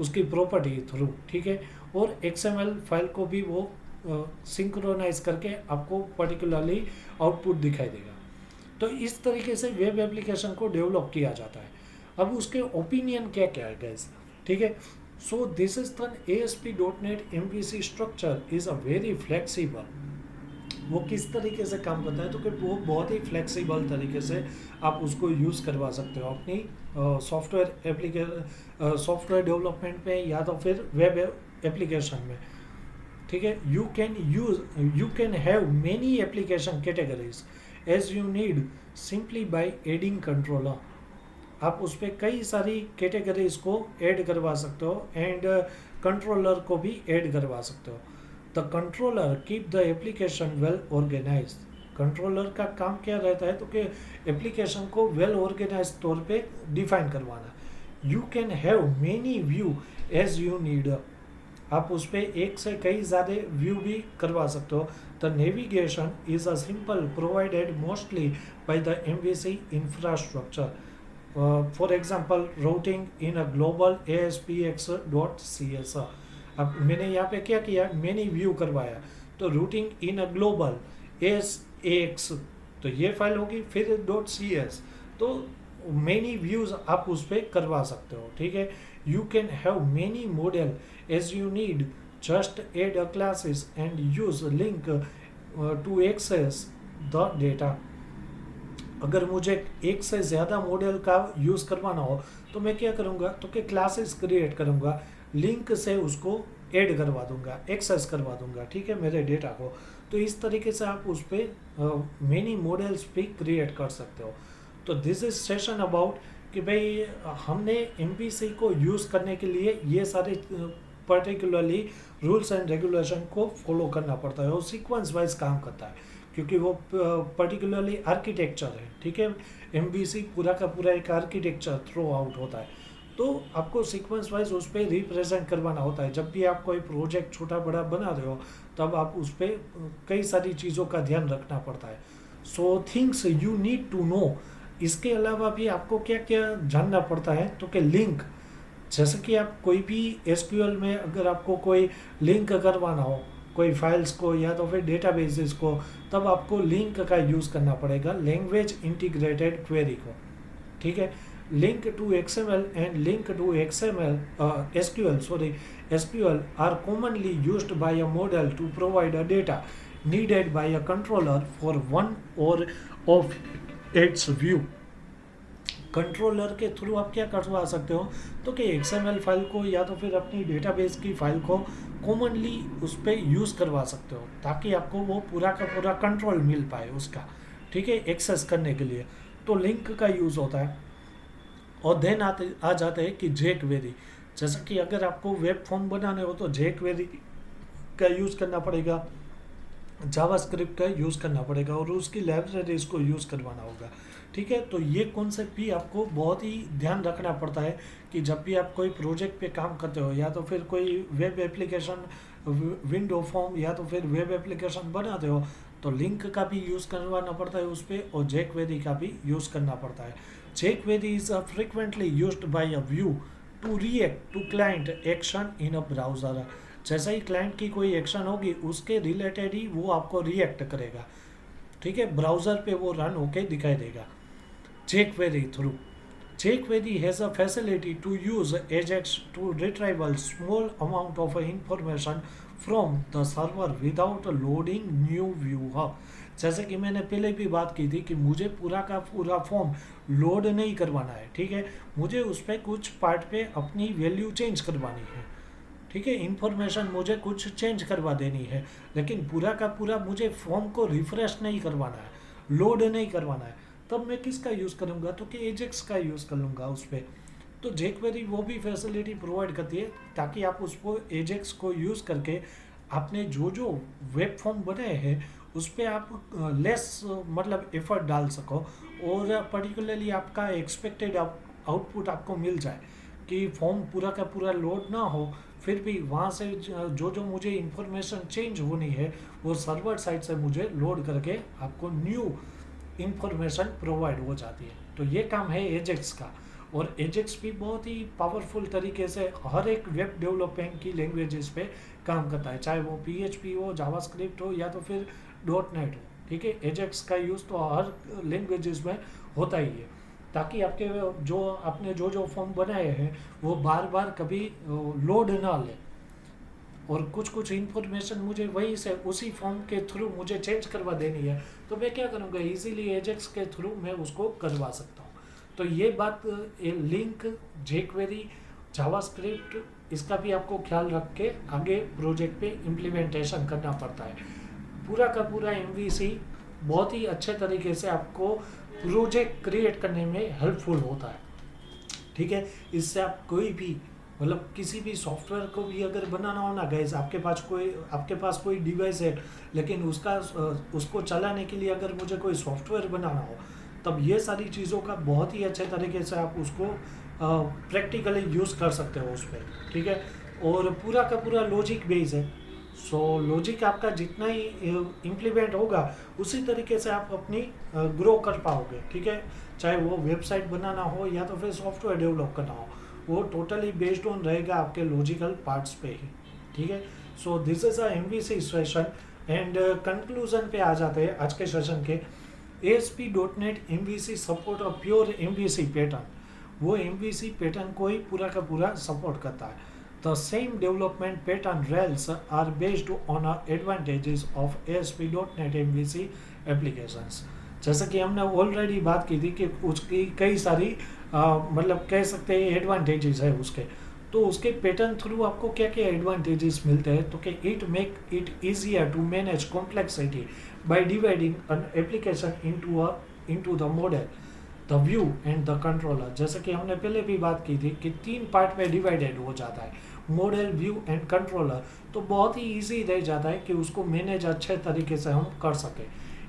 उसकी प्रॉपर्टी थ्रू, ठीक है। और XML फाइल को भी वो सिंक्रोनाइज करके आपको पर्टिकुलरली आउटपुट दिखाई देगा। तो इस तरीके से वेब एप्लीकेशन को डेवलप किया जाता है। अब उसके ओपिनियन क्या क्या है गाइस, ठीक है। So this is the ASP.NET MVC structure is a very flexible. वो किस तरीके से काम करता है, तो कि वो बहुत ही फ्लेक्सिबल तरीके से आप उसको यूज़ करवा सकते हो अपनी सॉफ्टवेयर डेवलपमेंट पे या तो फिर वेब एप्लीकेशन में, ठीक है। You can have many application categories as you need simply by adding controller. आप उस पर कई सारी कैटेगरीज को ऐड करवा सकते हो एंड कंट्रोलर को भी ऐड करवा सकते हो। The controller keep the application well organize. Controller का काम क्या रहता है, तो कि एप्लीकेशन को वेल ऑर्गेनाइज तौर पे डिफाइन करवाना। You can have many view as you need. आप उस पर एक से कई ज़्यादा व्यू भी करवा सकते हो। The navigation is a simple provided mostly by the MVC infrastructure. For example rooting in a global ASPX.CS। अब मैंने यहाँ पे क्या किया, मैंने व्यू करवाया, तो rooting in a global ASAX, तो ये फाइल होगी, फिर .CS, तो मेनी व्यूज आप उस पर करवा सकते हो, ठीक है। You can have many model as you need, just add a classes and use link to access the data. अगर मुझे एक से ज़्यादा मॉडल का यूज़ करवाना हो तो मैं क्या करूँगा, तो कि क्लासेस क्रिएट करूँगा, लिंक से उसको ऐड करवा दूंगा, एक्सेस करवा दूंगा, ठीक है, मेरे डेटा को। तो इस तरीके से आप उस पर मेनी मॉडल्स भी क्रिएट कर सकते हो। तो दिस इज सेशन अबाउट कि भाई हमने एमवीसी को यूज़ करने के लिए ये सारे पर्टिकुलरली रूल्स एंड रेगुलेशन को फॉलो करना पड़ता है और सीक्वेंस वाइज काम करता है, क्योंकि वो पर्टिकुलरली आर्किटेक्चर है, ठीक है। एमवीसी पूरा का पूरा एक आर्किटेक्चर थ्रो आउट होता है, तो आपको सीक्वेंस वाइज उस पर रिप्रेजेंट करवाना होता है। जब भी आप कोई प्रोजेक्ट छोटा बड़ा बना रहे हो तब आप उस पर कई सारी चीज़ों का ध्यान रखना पड़ता है। So things you need to know. इसके अलावा भी आपको क्या क्या जानना पड़ता है, तो कि लिंक, जैसे कि आप कोई भी एसक्यूएल में अगर आपको कोई लिंक करवाना हो कोई फाइल्स को या तो फिर डेटाबेसेस को, तब आपको लिंक का यूज़ करना पड़ेगा, लैंग्वेज इंटीग्रेटेड क्वेरी को, ठीक है। Link to XML and link to XML SQL are commonly used by a model to provide a data needed by a controller for one or of its view। Controller के through आप क्या करवा सकते हो, तो कि एक्सएमएल फाइल को या तो फिर अपनी डेटाबेस की फाइल को कॉमनली उस पर यूज़ करवा सकते हो, ताकि आपको वो पूरा का पूरा कंट्रोल मिल पाए उसका, ठीक है, एक्सेस करने के लिए। तो लिंक का यूज़ होता है। और देन आ जाते हैं कि जे क्वेरी। जैसे कि अगर आपको वेब फॉर्म बनाने हो तो जे क्वेरी का यूज़ करना पड़ेगा, जावास्क्रिप्ट का यूज़ करना पड़ेगा और उसकी लाइब्रेरीज को यूज़ करवाना होगा, ठीक है। तो ये कॉन्सेप्ट भी आपको बहुत ही ध्यान रखना पड़ता है कि जब भी आप कोई प्रोजेक्ट पे काम करते हो या तो फिर कोई वेब एप्लीकेशन, विंडो फॉर्म या तो फिर वेब एप्लीकेशन बनाते हो, तो लिंक का भी यूज़ करवाना पड़ता है उस पर, और जे क्वेरी का भी यूज़ करना पड़ता है। JQuery is frequently used by a view to react to client action in a browser. जैसे ही क्लाइंट की कोई एक्शन होगी उसके रिलेटेड ही वो आपको रिएक्ट करेगा, ठीक है, ब्राउज़र पे वो रन होके दिखाई देगा jQuery through. jQuery has a facility to use AJAX to retrieve a small amount of information from the server without loading new view। जैसे कि मैंने पहले भी बात की थी कि मुझे पूरा का पूरा फॉर्म लोड नहीं करवाना है, ठीक है, मुझे उस पर कुछ पार्ट पे अपनी वैल्यू चेंज करवानी है, ठीक है, इंफॉर्मेशन मुझे कुछ चेंज करवा देनी है, लेकिन पूरा का पूरा मुझे फॉर्म को रिफ्रेश नहीं करवाना है, लोड नहीं करवाना है। तब मैं किसका यूज़ करूँगा, तो कि एजेक्स का यूज़ कर लूँगा उस पर। तो jQuery वो भी फैसिलिटी प्रोवाइड करती है ताकि आप उसको एजेक्स को यूज़ करके आपने जो जो वेब फॉर्म बनाए हैं उस पर आप लेस मतलब एफर्ट डाल सको और पर्टिकुलरली आपका एक्सपेक्टेड आउटपुट आपको मिल जाए, कि फॉर्म पूरा का पूरा लोड ना हो, फिर भी वहाँ से जो जो मुझे इंफॉर्मेशन चेंज होनी है वो सर्वर साइड से मुझे लोड करके आपको न्यू इंफॉर्मेशन प्रोवाइड हो जाती है। तो ये काम है एजेक्स का, और एजेक्स भी बहुत ही पावरफुल तरीके से हर एक वेब डेवलपमेंट की लैंग्वेजेस पे काम करता है, चाहे वो PHP हो, जावास्क्रिप्ट हो या तो फिर .NET हो, ठीक है। एजेक्स का यूज़ तो हर लैंग्वेजेस में होता ही है, ताकि आपके जो आपने जो जो फॉर्म बनाए हैं वो बार बार कभी लोड ना ले, और कुछ कुछ इन्फॉर्मेशन मुझे वहीं से उसी फॉर्म के थ्रू मुझे चेंज करवा देनी है, तो मैं क्या करूँगा, इजीली एजेक्स के थ्रू मैं उसको करवा सकता हूँ। तो ये बात लिंक, jQuery, जावास्क्रिप्ट, इसका भी आपको ख्याल रख के आगे प्रोजेक्ट पे इम्प्लीमेंटेशन करना पड़ता है। पूरा का पूरा MVC बहुत ही अच्छे तरीके से आपको प्रोजेक्ट क्रिएट करने में हेल्पफुल होता है, ठीक है। इससे आप कोई भी मतलब किसी भी सॉफ्टवेयर को भी अगर बनाना हो ना गाइस, आपके पास कोई डिवाइस है लेकिन उसको चलाने के लिए अगर मुझे कोई सॉफ्टवेयर बनाना हो, तब ये सारी चीज़ों का बहुत ही अच्छे तरीके से आप उसको प्रैक्टिकली यूज़ कर सकते हो उस पर, ठीक है। और पूरा का पूरा लॉजिक बेस है, सो लॉजिक आपका जितना ही इम्प्लीमेंट होगा उसी तरीके से आप अपनी ग्रो कर पाओगे, ठीक है। चाहे वो वेबसाइट बनाना हो या तो फिर सॉफ्टवेयर डेवलप करना हो, वो टोटली बेस्ड ऑन रहेगा आपके लॉजिकल पार्ट्स पे ही, ठीक है। So this is a MVC session and conclusion पे आ जाते हैं आज के सेशन के। ASP.NET MVC सपोर्ट और प्योर MVC पैटर्न, वो MVC पैटर्न को ही पूरा का पूरा सपोर्ट करता है। The same development pattern rails are based on advantages of ASP.NET MVC applications. जैसे कि हमने ऑलरेडी बात की थी कि उसकी कई सारी मतलब कह सकते हैं एडवांटेजेस है उसके, तो उसके पैटर्न थ्रू आपको क्या क्या एडवांटेजेस मिलते हैं, तो कि it make it easier to manage complexity by dividing an application into the model. The view and the controller. जैसे कि हमने पहले भी बात की थी कि 3 पार्ट में डिवाइडेड हो जाता है, मॉडल, व्यू एंड कंट्रोलर। तो बहुत ही ईजी रह जाता है कि उसको मैनेज अच्छे तरीके से हम कर सकें।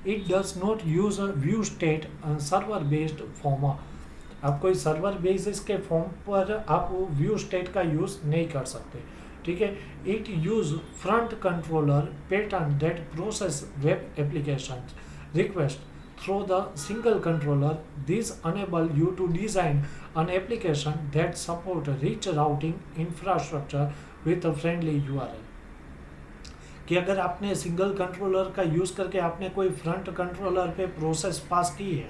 It does not use a view state server based form. आप कोई सर्वर बेसिस के फॉर्म पर आप व्यू स्टेट का यूज़ नहीं कर सकते, ठीक है। It use front controller pattern that process web application request through the single controller. This enable you to design an application that support rich routing infrastructure with a friendly URL। कि अगर आपने single controller का use करके आपने कोई front controller पे process पास की है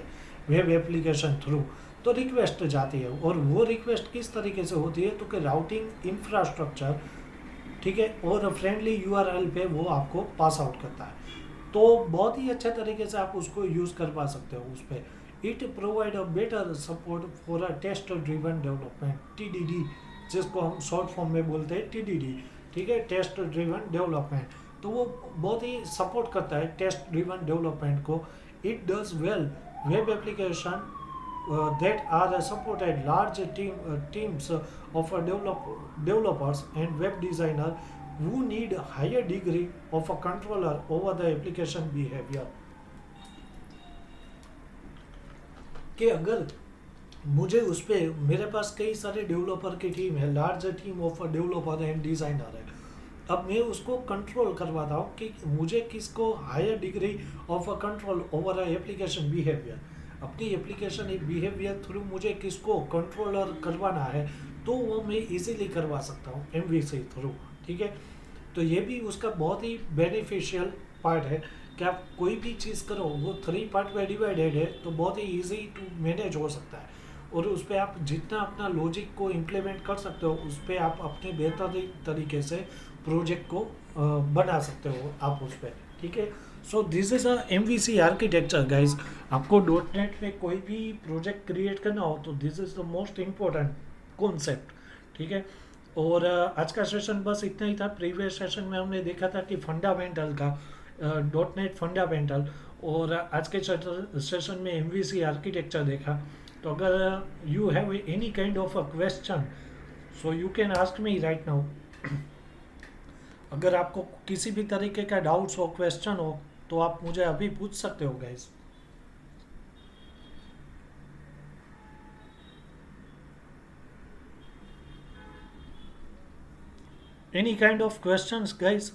वेब एप्लीकेशन थ्रू, तो रिक्वेस्ट जाती है, और वो रिक्वेस्ट किस तरीके से होती है, तो कि राउटिंग इंफ्रास्ट्रक्चर, ठीक है, और फ्रेंडली यूआरएल पे वो आपको पास आउट करता है। तो बहुत ही अच्छे तरीके से आप उसको यूज़ कर पा सकते हो उस पर। It provide a better support for a test driven development, TDD, जिसको हम शॉर्ट फॉर्म में बोलते हैं टीडीडी, ठीक है, टेस्ट ड्रिवन डेवलपमेंट। तो वो बहुत ही सपोर्ट करता है टेस्ट ड्रिवन डेवलपमेंट को। It does well web application that are supported large teams of developers and web designer who need higher degree of a controller over the application behavior। कि अगर मुझे उस पर, मेरे पास कई सारे डेवलपर की टीम है, large team of developer and designer है, अब मैं उसको कंट्रोल करवाता हूँ कि मुझे किसको higher degree of a control over a application behaviour, अपनी एप्लीकेशन बिहेवियर थ्रू मुझे किसको कंट्रोलर करवाना है, तो वो मैं इजीली करवा सकता हूँ एमवीसी थ्रू, ठीक है। तो ये भी उसका बहुत ही बेनिफिशियल पार्ट है कि आप कोई भी चीज़ करो वो 3 पार्ट में डिवाइडेड है, तो बहुत ही ईजी टू मैनेज हो सकता है, और उस पर आप जितना अपना लॉजिक को इम्प्लीमेंट कर सकते हो, उस पर आप अपने बेहतर तरीके से प्रोजेक्ट को बना सकते हो आप उस पर, ठीक है। So this is a MVC architecture guys. आपको डॉट नेट पे कोई भी प्रोजेक्ट क्रिएट करना हो तो this is the most important concept, ठीक है। और आज का सेशन बस इतना ही था। प्रीवियस सेशन में हमने देखा था कि फंडामेंटल का डॉट नेट फंडामेंटल, और आज के सेशन में एमवीसी आर्किटेक्चर देखा। तो अगर you have any kind of a question, so you can ask me right now. अगर आपको किसी भी तरीके का डाउट्स हो, क्वेश्चन हो, तो आप मुझे अभी पूछ सकते हो guys. Any kind of questions guys?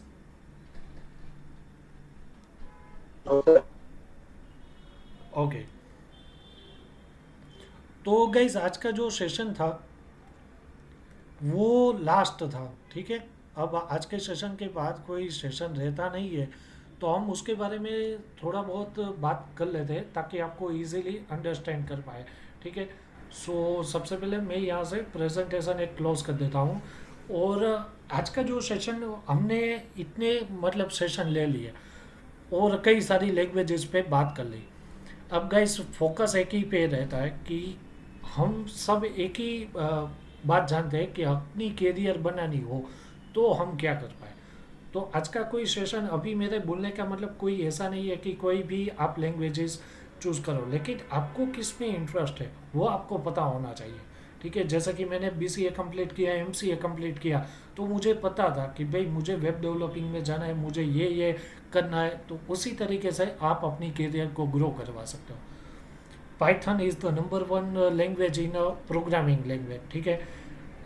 Okay, तो गाइस आज का जो सेशन था वो लास्ट था, ठीक है। अब आज के सेशन के बाद कोई सेशन रहता नहीं है, तो हम उसके बारे में थोड़ा बहुत बात कर लेते हैं ताकि आपको इजीली अंडरस्टैंड कर पाए, ठीक है। सो सबसे पहले मैं यहाँ से प्रेजेंटेशन एक क्लोज कर देता हूँ। और आज का जो सेशन हमने इतने मतलब सेशन ले लिए और कई सारी लैंग्वेजेस पे बात कर ली। अब गाइस फोकस एक ही पे रहता है कि हम सब एक ही बात जानते हैं कि अपनी कैरियर बनानी हो तो हम क्या कर पाए। तो आज का कोई सेशन, अभी मेरे बोलने का मतलब कोई ऐसा नहीं है कि कोई भी आप लैंग्वेजेस चूज़ करो, लेकिन आपको किस में इंटरेस्ट है वो आपको पता होना चाहिए, ठीक है। जैसे कि मैंने बीसीए कंप्लीट किया, एमसीए कंप्लीट किया, तो मुझे पता था कि भाई मुझे वेब डेवलपिंग में जाना है, मुझे ये करना है। तो उसी तरीके से आप अपनी कैरियर को ग्रो करवा सकते हो। Python is the number 1 language in programming language, ठीक है।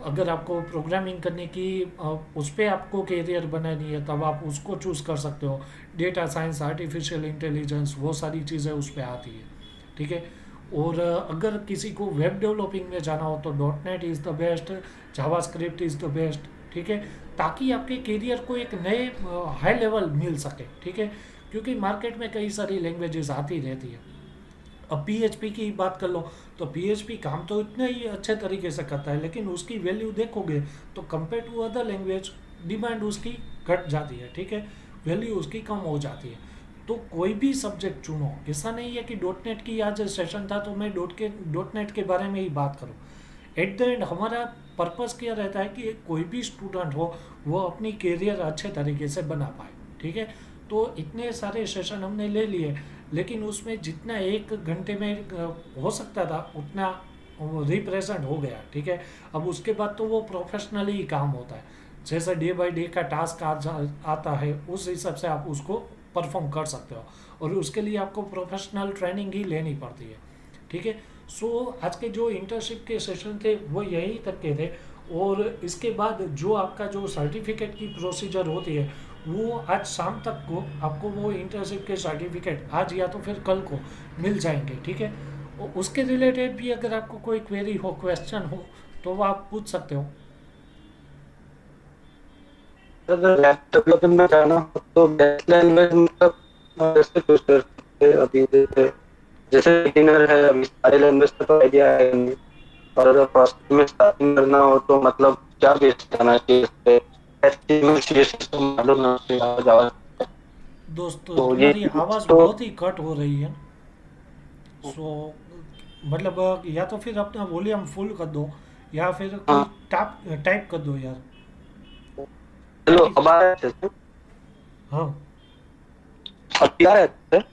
अगर आपको प्रोग्रामिंग करने की उस पर आपको कैरियर बनानी है तब आप उसको चूज़ कर सकते हो। डेटा साइंस, आर्टिफिशियल इंटेलिजेंस, वो सारी चीज़ें उस पर आती है, ठीक है। और अगर किसी को वेब डेवलपिंग में जाना हो तो dot net is the best, JavaScript is the best, ठीक है, ताकि आपके कैरियर को एक नए हाई लेवल मिल सके, ठीक है। क्योंकि मार्केट में कई सारी लैंग्वेजेस आती रहती है। अब पीएचपी की बात कर लो तो पीएचपी काम तो इतना ही अच्छे तरीके से करता है, लेकिन उसकी वैल्यू देखोगे तो compare to other language demand उसकी घट जाती है, ठीक है, वैल्यू उसकी कम हो जाती है। तो कोई भी सब्जेक्ट चुनो, ऐसा नहीं है कि डॉट नेट की आज सेशन था तो मैं डॉट नेट के बारे में ही बात करूँ। एट द एंड हमारा पर्पस क्या रहता है कि कोई भी स्टूडेंट हो वो अपनी कैरियर अच्छे तरीके से बना पाए, ठीक है। तो इतने सारे सेशन हमने ले लिए, लेकिन उसमें जितना 1 घंटे में हो सकता था उतना रिप्रेजेंट हो गया, ठीक है। अब उसके बाद तो वो प्रोफेशनली ही काम होता है, जैसे डे बाय डे का टास्क आता है उस हिसाब से आप उसको परफॉर्म कर सकते हो, और उसके लिए आपको प्रोफेशनल ट्रेनिंग ही लेनी पड़ती है, ठीक है। सो आज के जो इंटर्नशिप के सेशन थे वो यही तक के थे, और इसके बाद जो आपका जो सर्टिफिकेट की प्रोसीजर होती है वो आज शाम तक को आपको वो इंटर्नशिप के सर्टिफिकेट आज या तो फिर कल को मिल जाएंगे, ठीक है। उसके रिलेटेड भी अगर आपको कोई क्वेरी हो, क्वेश्चन हो, तो वो आप पूछ सकते हो। अगर वेब डेवलपमेंट में जाना हो तो बेस्ट लैंग्वेज मतलब जैसे चूज कर सकते हैं अभी, जैसे जैसे बिगिनर है अभी सारे लैंग्वेज का तो आइडिया है नहीं, और अगर फर्स्ट में स्टार्टिंग करना हो तो मतलब क्या बेस जाना चाहिए इस पे, HTML CSS तो मालूम ना चाहिए जावा, दोस्त तो ये तुम्हारी चीज आवाज़ तो बहुत ही कट हो रही है। सो मतलब या तो फिर अपना वॉल्यूम फुल कर दो, या फिर कोई हाँ। टाइप टाइप कर दो यार, चलो ताकि। अब आ रहा है अच्छे से? हाँ। अभी आ रहा है अच्छे से?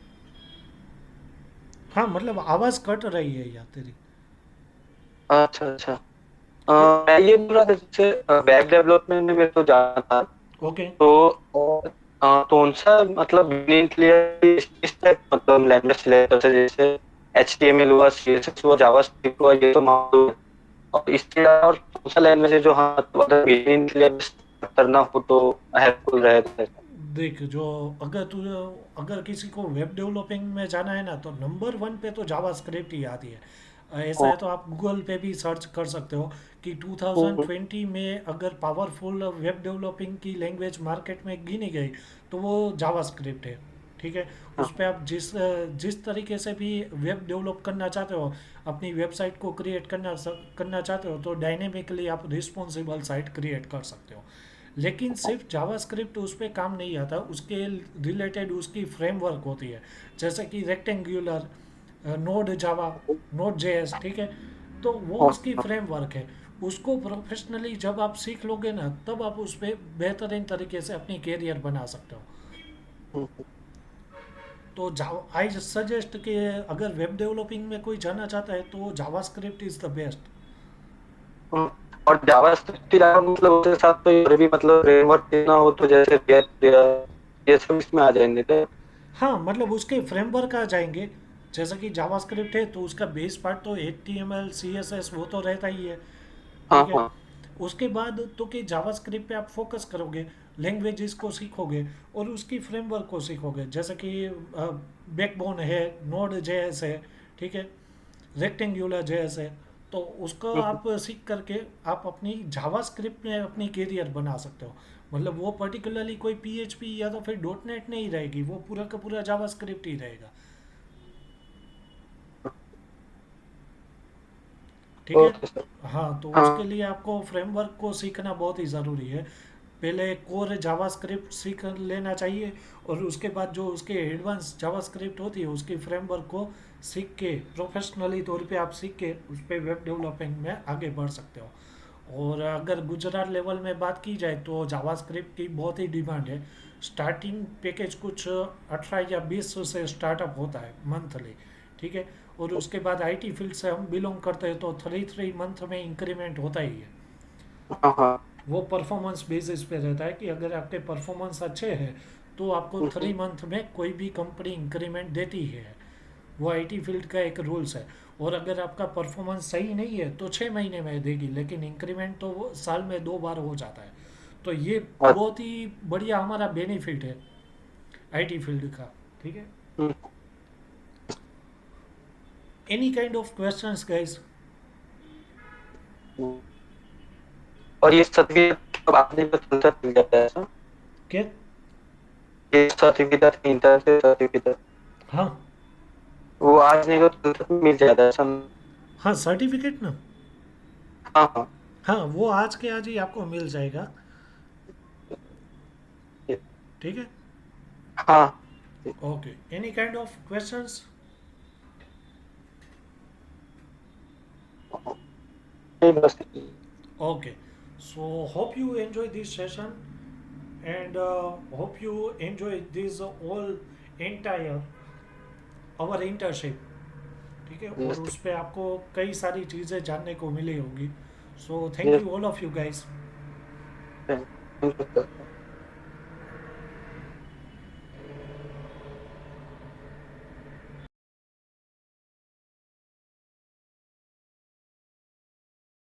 हाँ मतलब आवाज़ कट रही है यार तेरी। अच्छा अच्छा। ये। मैं ये बोल रहा था जैसे वेब डेवलपमेंट में मेरे को जाना था, ओके। तो तो कौन सा मतलब मेन के लिए इस टाइप मतलब लैंग्वेज सिलेक्ट करते हैं, जैसे HTML हुआ, CSS हुआ, जावास्क्रिप्ट हुआ, ये तो मालूम है, और इसके अलावा और कौन सा लैंग्वेज है जो हाँ मतलब अगर मेन के लिए करना हो तो हेल्पफुल रहेगा? देख, जो अगर तू अगर किसी को वेब डेवलपिंग में जाना है ना, तो नंबर वन पे तो जावा स्क्रिप्ट ही आती है। ऐसा है तो आप गूगल पे भी सर्च कर सकते हो कि 2020 में अगर पावरफुल वेब डेवलपिंग की लैंग्वेज मार्केट में गिनी गई तो वो जावा स्क्रिप्ट है, ठीक है। उस पर आप जिस तरीके से भी वेब डेवलप करना चाहते हो, अपनी वेबसाइट को क्रिएट करना चाहते हो, तो डायनेमिकली आप रिस्पॉन्सिबल साइट क्रिएट कर सकते हो। लेकिन सिर्फ जावास्क्रिप्ट उस पर काम नहीं आता, उसके रिलेटेड उसकी फ्रेमवर्क होती है, जैसे कि रेक्टेंगुलर, नोड जावा, नोड जेएस, ठीक है। तो वो उसकी फ्रेमवर्क है। उसको प्रोफेशनली जब आप सीख लोगे ना, तब आप उस पर बेहतरीन तरीके से अपनी कैरियर बना सकते हो। तो आई सजेस्ट कि अगर वेब डेवलपिंग में कोई जाना चाहता है तो जावास्क्रिप्ट इज़ द बेस्ट। और जावास्क्रिप्ट के अलावा मतलब उसके साथ तो और भी मतलब फ्रेमवर्क देना हो तो जैसे React, ये सब इसमें आ जाएंगे थे? हाँ मतलब उसके फ्रेमवर्क आ जाएंगे। जैसा कि जावास्क्रिप्ट है तो उसका बेस पार्ट तो HTML CSS वो तो रहता ही है, हाँ ठीक है। हाँ। उसके बाद तो कि जावास्क्रिप्ट पे आप फोकस करोगे, लैंग्वेजेस को सीखोगे और उसकी फ्रेमवर्क को सीखोगे, जैसे कि बैकबोन है, नोड जेएस है, ठीक है, रेक्टेंगुलर जेएस है। तो उसको आप सीख करके आप अपनी जावास्क्रिप्ट में अपनी कैरियर बना सकते हो। मतलब वो पर्टिकुलरली कोई PHP या तो फिर .NET नहीं रहेगी, वो पूरा का पूरा जावास्क्रिप्ट ही रहेगा, ठीक है। Okay sir. हाँ, तो हाँ। उसके लिए आपको फ्रेमवर्क को सीखना बहुत ही ज़रूरी है। पहले कोर जावास्क्रिप्ट सीख लेना चाहिए, और उसके बाद जो उसके एडवांस जावास्क्रिप्ट होती है उसकी फ्रेमवर्क को सीख के प्रोफेशनली तौर पे आप सीख के उस पर वेब डेवलपिंग में आगे बढ़ सकते हो। और अगर गुजरात लेवल में बात की जाए तो जावास्क्रिप्ट की बहुत ही डिमांड है। स्टार्टिंग पैकेज कुछ 18 या 20 से स्टार्टअप होता है मंथली, ठीक है। और उसके बाद IT फील्ड से हम बिलोंग करते हैं तो 3 मंथ में इंक्रीमेंट होता ही है। हाँ हाँ। वो परफॉर्मेंस बेसिस पे रहता है कि अगर आपके परफॉर्मेंस अच्छे हैं तो आपको 3 मंथ में कोई भी कंपनी इंक्रीमेंट देती है। वो IT फील्ड का एक रूल्स है। और अगर आपका परफॉर्मेंस सही नहीं है तो 6 महीने में देगी, लेकिन इंक्रीमेंट तो वो साल में 2 बार हो जाता है। तो ये अच्छा। बहुत ही बढ़िया हमारा बेनिफिट है IT फील्ड का, ठीक है। Any kind of questions guys? और ये सर्टिफिकेट बाद में चलता मिल जाता है सर? क्या? ये सर्टिफिकेट इंटर्नशिप सर्टिफिकेट हाँ। वो आज नहीं तो कल तक मिल जाता है सर? हाँ सर्टिफिकेट ना। हाँ हाँ। हाँ वो आज के आज ही आपको मिल जाएगा, ठीक है। हाँ। Okay, any kind of questions? नहीं बस। Okay, so hope you enjoy this session, and hope you enjoy this whole entire our internship, ठीक है, और यस उस पे आपको कई सारी चीज़ें जानने को मिली होगी। So thank yes you all of you guys. Thank you sir.